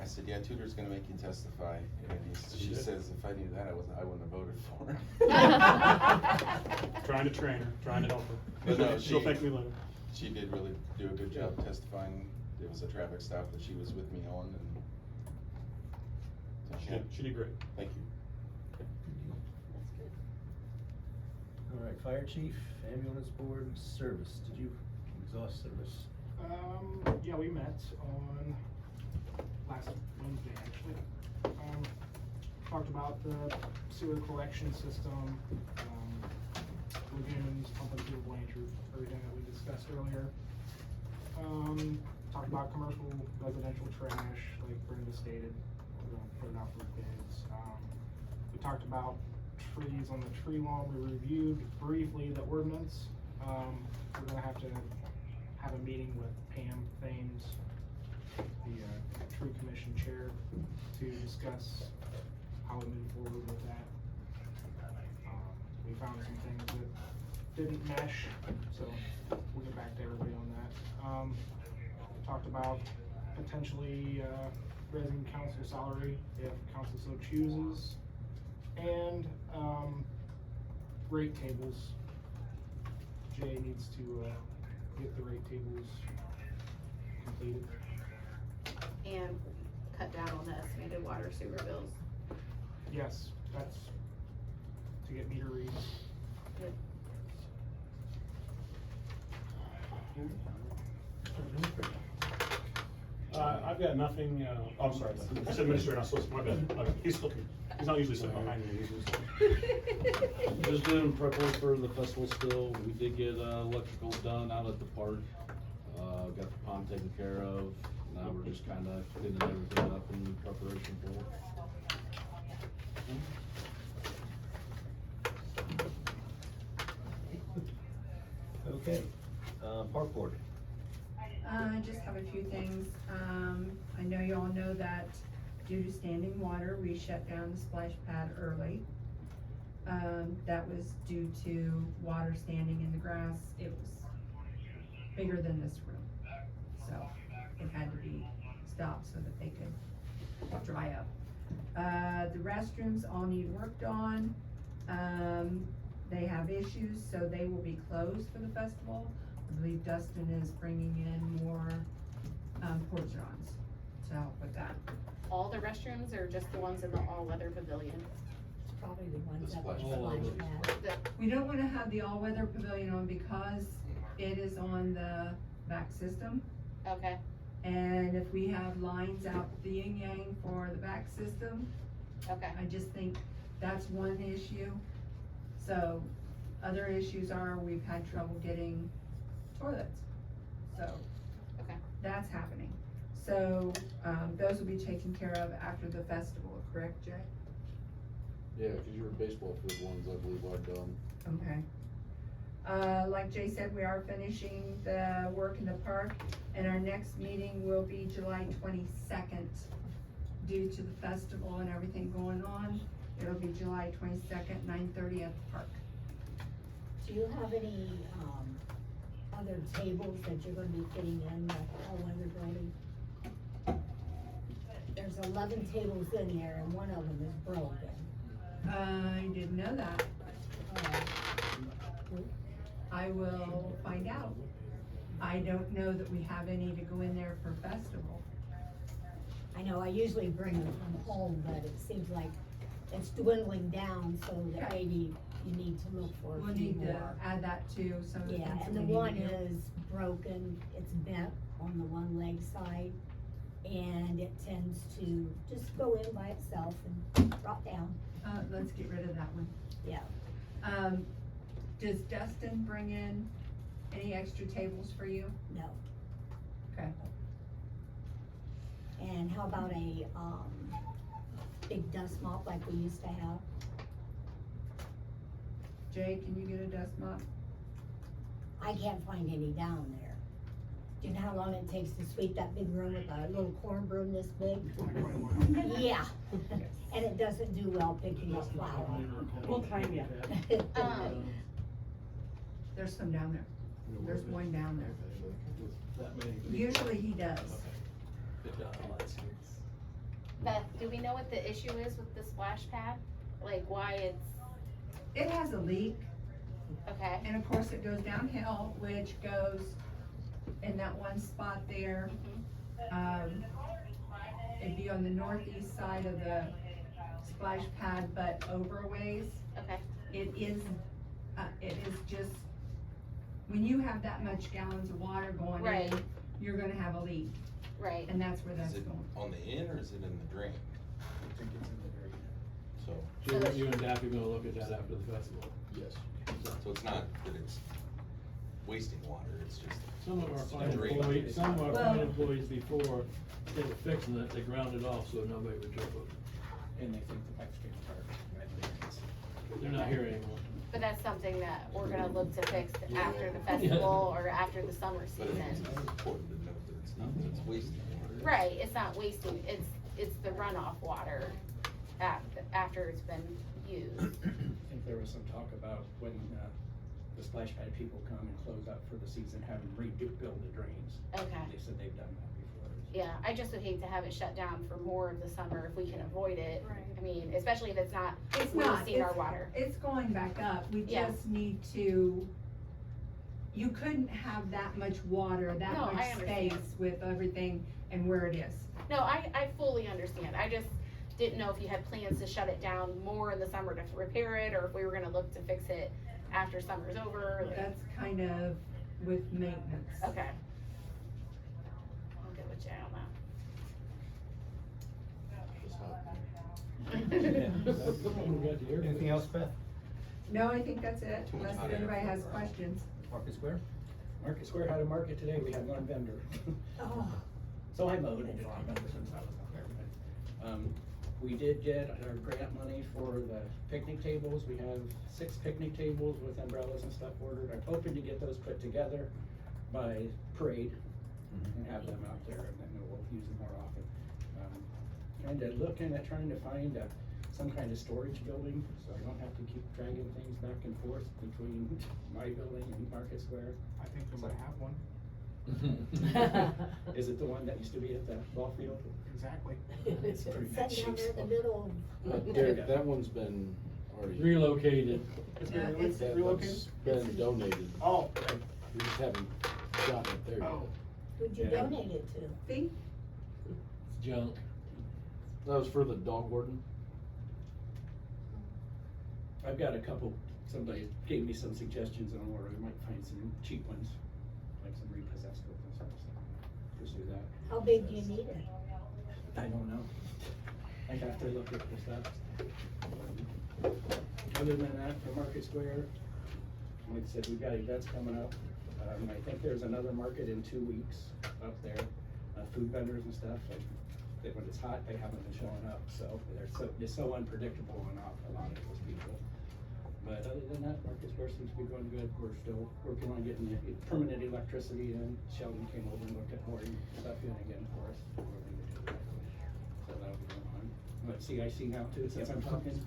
I said, yeah, Tudor's gonna make you testify. And she says, if I knew that, I wouldn't have voted for her. Trying to train her, trying to help her. But no, She'll thank me later. She did really do a good job testifying. It was a traffic stop that she was with me on, and so She did great. Thank you. All right, Fire Chief, Ambulance Board, Service, did you exhaust service? Yeah, we met on last Wednesday, actually. Talked about the sewer collection system, lagoons, pumping through the Blanchard, everything that we discussed earlier. Talked about commercial, residential trash, like Brenda stated, we're gonna put it out for bids. We talked about trees on the tree lawn. We reviewed briefly the ordinance. We're gonna have to have a meeting with Pam Thames, the tree commission chair, to discuss how we move forward with that. We found some things that didn't mesh, so we'll get back to everybody on that. Talked about potentially raising council salary if council so chooses, and rate tables. Jay needs to get the rate tables completed. And cut down on the estimated water sewer bills. Yes, that's to get meter reads. Good. I've got nothing, I'm sorry, it's administrator, not solicitor, my bad. He's not usually sitting behind me. Just doing preparation for the festival still. We did get electrical done out at the park. Got the pond taken care of. Now we're just kind of cleaning everything up in preparation for it. Okay, Park Board. I just have a few things. I know you all know that due to standing water, we shut down the splash pad early. That was due to water standing in the grass. It was bigger than this room. So it had to be stopped so that they could dry up. The restrooms all need worked on. They have issues, so they will be closed for the festival. I believe Dustin is bringing in more porta-johns to help with that. All the restrooms or just the ones in the all-weather pavilion? It's probably the ones The that were splash splash pad. We don't wanna have the all-weather pavilion on because it is on the back system. Okay. And if we have lines out the yin yang for the back system, Okay. I just think that's one issue. So, other issues are we've had trouble getting toilets. So, Okay. that's happening. So, those will be taken care of after the festival, correct, Jay? Yeah, cause your baseball field ones, I believe, are done. Okay. Like Jay said, we are finishing the work in the park, and our next meeting will be July 22nd. Due to the festival and everything going on, it'll be July 22nd, 9:30 at the park. Do you have any, other tables that you're gonna be fitting in the all-weather building? There's 11 tables in there and one of them is broken. I didn't know that. I will find out. I don't know that we have any to go in there for festival. I know I usually bring them from home, but it seems like it's dwindling down, so that Okay. maybe you need to look for a We'll few need to more. add that to some of the Yeah, things and that the we one need to do. is broken, it's bent on the one leg side, and it tends to just go in by itself and drop down. Let's get rid of that one. Yeah. Does Dustin bring in any extra tables for you? No. Okay. And how about a, big dust mop like we used to have? Jay, can you get a dust mop? I can't find any down there. Do you know how long it takes to sweep that big room with a little corn broom this big? Yeah, and it doesn't do well picking up flour. We'll time you. There's some down there. There's one down there. Usually he does. Beth, do we know what the issue is with the splash pad? Like why it's, It has a leak, okay, and of course it goes downhill, which goes in that one spot there. It'd be on the northeast side of the splash pad, but over a ways. okay, It is just, when you have that much gallons of water going Right. in, you're gonna have a leak, right. and that's where Is that's it going. on the in or is it in the drain? I think it's in the very So, end. so You and Daffy gonna look at that after the festival? yes. So it's not that it's wasting water, it's just. Some of our it's fine drain. employees, some of our Well- fine employees before, they were fixing it, they ground it off so nobody would trip over. And they think the pipe's getting hard. They're not here anymore. But that's something that we're gonna look to fix after the festival or after the summer But it's season. important to note that it's not that it's wasting water. Right, it's not wasting, it's the runoff water after it's been used. I think there was some talk about when, the splash pad people come and close up for the season, having rebuild the drains. Okay. They said they've done that before. Yeah, I just would hate to have it shut down for more of the summer if we can avoid it. Right. I mean, especially if it's not It's not, wasting our water. it's going back up, we Yeah. just need to, you couldn't have that much water, that No, I much understand. space with everything and where it is. No, I fully understand. I just didn't know if you had plans to shut it down more in the summer to repair it, or if we were gonna look to fix it after summer's over. like- That's kind of with maintenance. Okay. I'll get with Jay on that. Anything else, Beth? No, I think that's it, unless anybody has questions. Market Square? Market Square had a market today, we had one vendor. Oh, So I mowed and did all the since I was out there, but, we did get our grant money for the picnic tables. We have 6 picnic tables with umbrellas and stuff ordered. I'm hoping to get those put together by parade and have them out there, and then we'll use them more often. Kinda looking at trying to find some kind of storage building, so I don't have to keep dragging things back and forth between my building and Market Square. I think we might have one. Is it the one that used to be at the ball field? Exactly. It's pretty it's bad sitting down shape there in still. the middle. Derek, that one's been already. Relocated. It's Yeah, been it's- That relocated? one's been donated. Oh, We just haven't gotten it there yet. Oh. Who'd you Yeah. donate it to? See, Junk. That was for the dog warden. I've got a couple, somebody gave me some suggestions on where we might find some cheap ones, like some repossessed ones and stuff, so pursue that. How big do you need it? I don't know. I'd have to look at the stuff. Other than that, for Market Square, like I said, we've got events coming up. I think there's another market in 2 weeks up there, food vendors and stuff, like, when it's hot, they haven't been showing up, so it's so unpredictable on a lot of those people. But other than that, Market Square seems to be going good. We're still working on getting the permanent electricity in. Sheldon came over and looked at more stuff in again for us. So that'll be going on. But CIC now too, since I'm talking.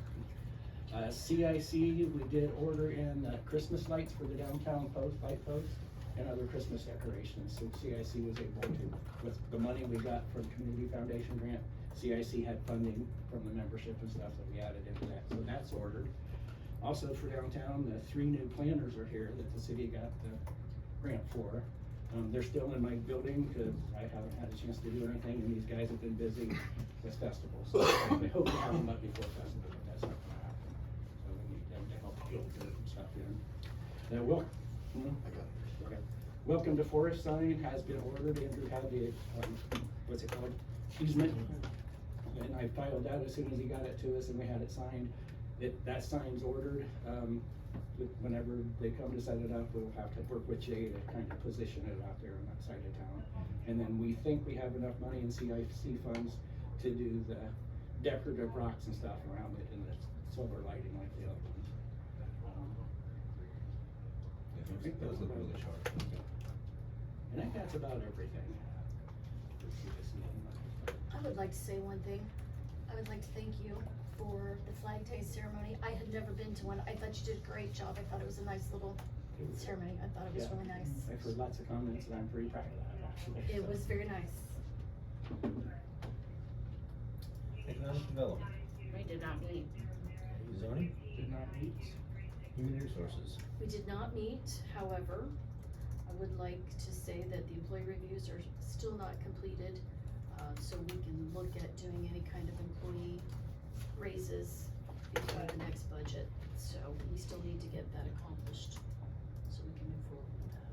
CIC, we did order in Christmas lights for the downtown light post, and other Christmas decorations. So CIC was able to, with the money we got from Community Foundation grant, CIC had funding from the membership and stuff that we added into that, so that's ordered. Also for downtown, the 3 new planters are here that the city got the grant for. They're still in my building, cause I haven't had a chance to do anything, and these guys have been busy this festival, so I hope to have them up before festival. That's filter and stuff in. Okay. Welcome to Forest sign has been ordered. Andrew had the, what's it called? Easement. And I filed that as soon as he got it to us and we had it signed. That sign's ordered. Whenever they come to set it up, we'll have to work with Jay to kind of position it out there on that side of town. And then we think we have enough money in CIC funds to do the decorative rocks and stuff around it and the silver lighting like the other ones. I think those look really sharp. And I think that's about everything. I would like to say one thing. I would like to thank you for the flag taste ceremony. I had never been to one. I thought you did a great job. I thought it was a nice little ceremony. I thought it was really nice. I've heard lots of comments and I'm pretty proud of that, actually. It was very nice. Economic development, We did not meet. zoning, Did not meet. human resources. We did not meet, however, I would like to say that the employee reviews are still not completed. So we can look at doing any kind of employee raises before the next budget. So we still need to get that accomplished, so we can move forward with that.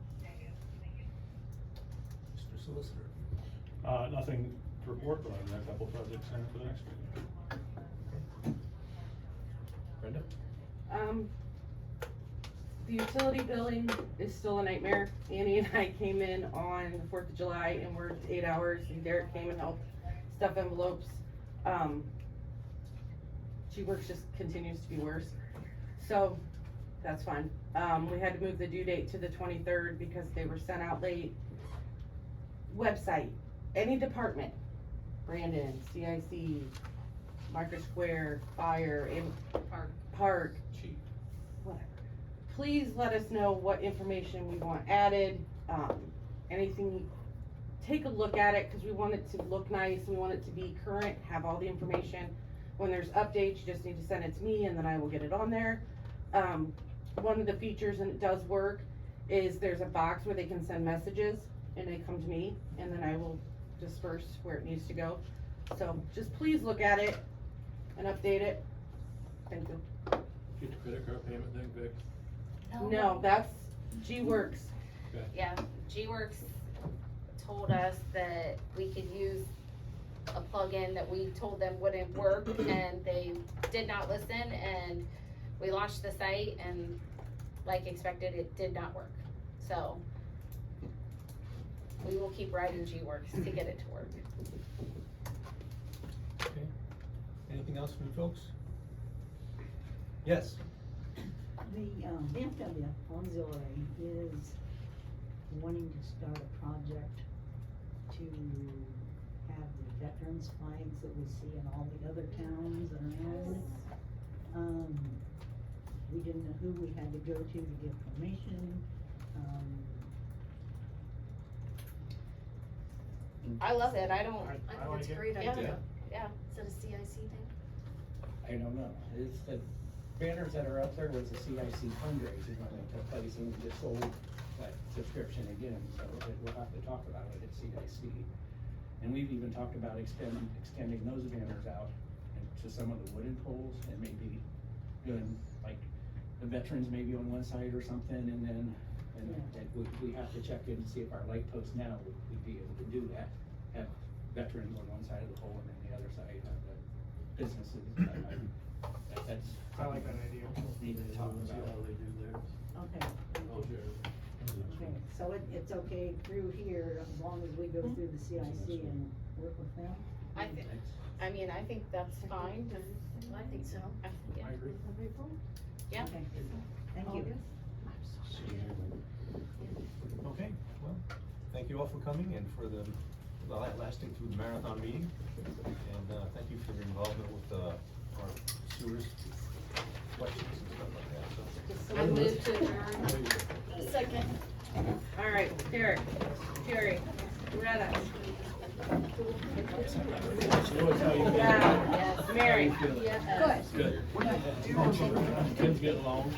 Mr. Solicitor. Nothing to report, but I've got a couple projects in for the next meeting. Brenda? The utility billing is still a nightmare. Annie and I came in on the 4th of July and worked 8 hours, and Derek came and helped stuff envelopes. She works just continues to be worse. So, that's fine. We had to move the due date to the 23rd because they were sent out late. Website, any department, Brandon, CIC, Market Square, Fire, Park, Chief. whatever. Please let us know what information we want added, anything, take a look at it, cause we want it to look nice, we want it to be current, have all the information. When there's updates, you just need to send it to me and then I will get it on there. One of the features, and it does work, is there's a box where they can send messages and they come to me and then I will disperse where it needs to go. So just please look at it and update it. Thank you. Get the credit card payment thing fixed? No, that's G-Works. Okay. Yeah, G-Works told us that we could use a plugin that we told them wouldn't work and they did not listen and we launched the site and like expected, it did not work. So we will keep writing G-Works to get it to work. Okay. Anything else from you folks? Yes. The VFW auxiliary is wanting to start a project to have the veterans flags that we see in all the other towns around. We didn't know who we had to go to get permission. I love it, I don't. I think it's a great Yeah. idea. Yeah. Is that a CIC thing? I don't know. It's the banners that are up there was a CIC fundraiser when they took place and we just sold that subscription again, so we'll have to talk about it at CIC. And we've even talked about extending those banners out to some of the wooden poles and maybe doing like the veterans maybe on one side or something and then we have to check in and see if our light posts now would be able to do that. Have veterans on one side of the pole and then the other side have the businesses. That's. I like that idea. Need to talk See about. how they do theirs. Okay. Oh, sure. Okay, so it's okay through here as long as we go through the CIC and work with them? I think that's fine. I think so. Yeah. I agree. Yeah. Okay, thank you. Okay, well, thank you all for coming and for the lasting through the marathon meeting. And thank you for your involvement with our sewers questions and stuff like that. So. I move to adjourn. Second. Alright, Derek, Jerry, Loretta. Mary. Yes. Good. Tim's getting along.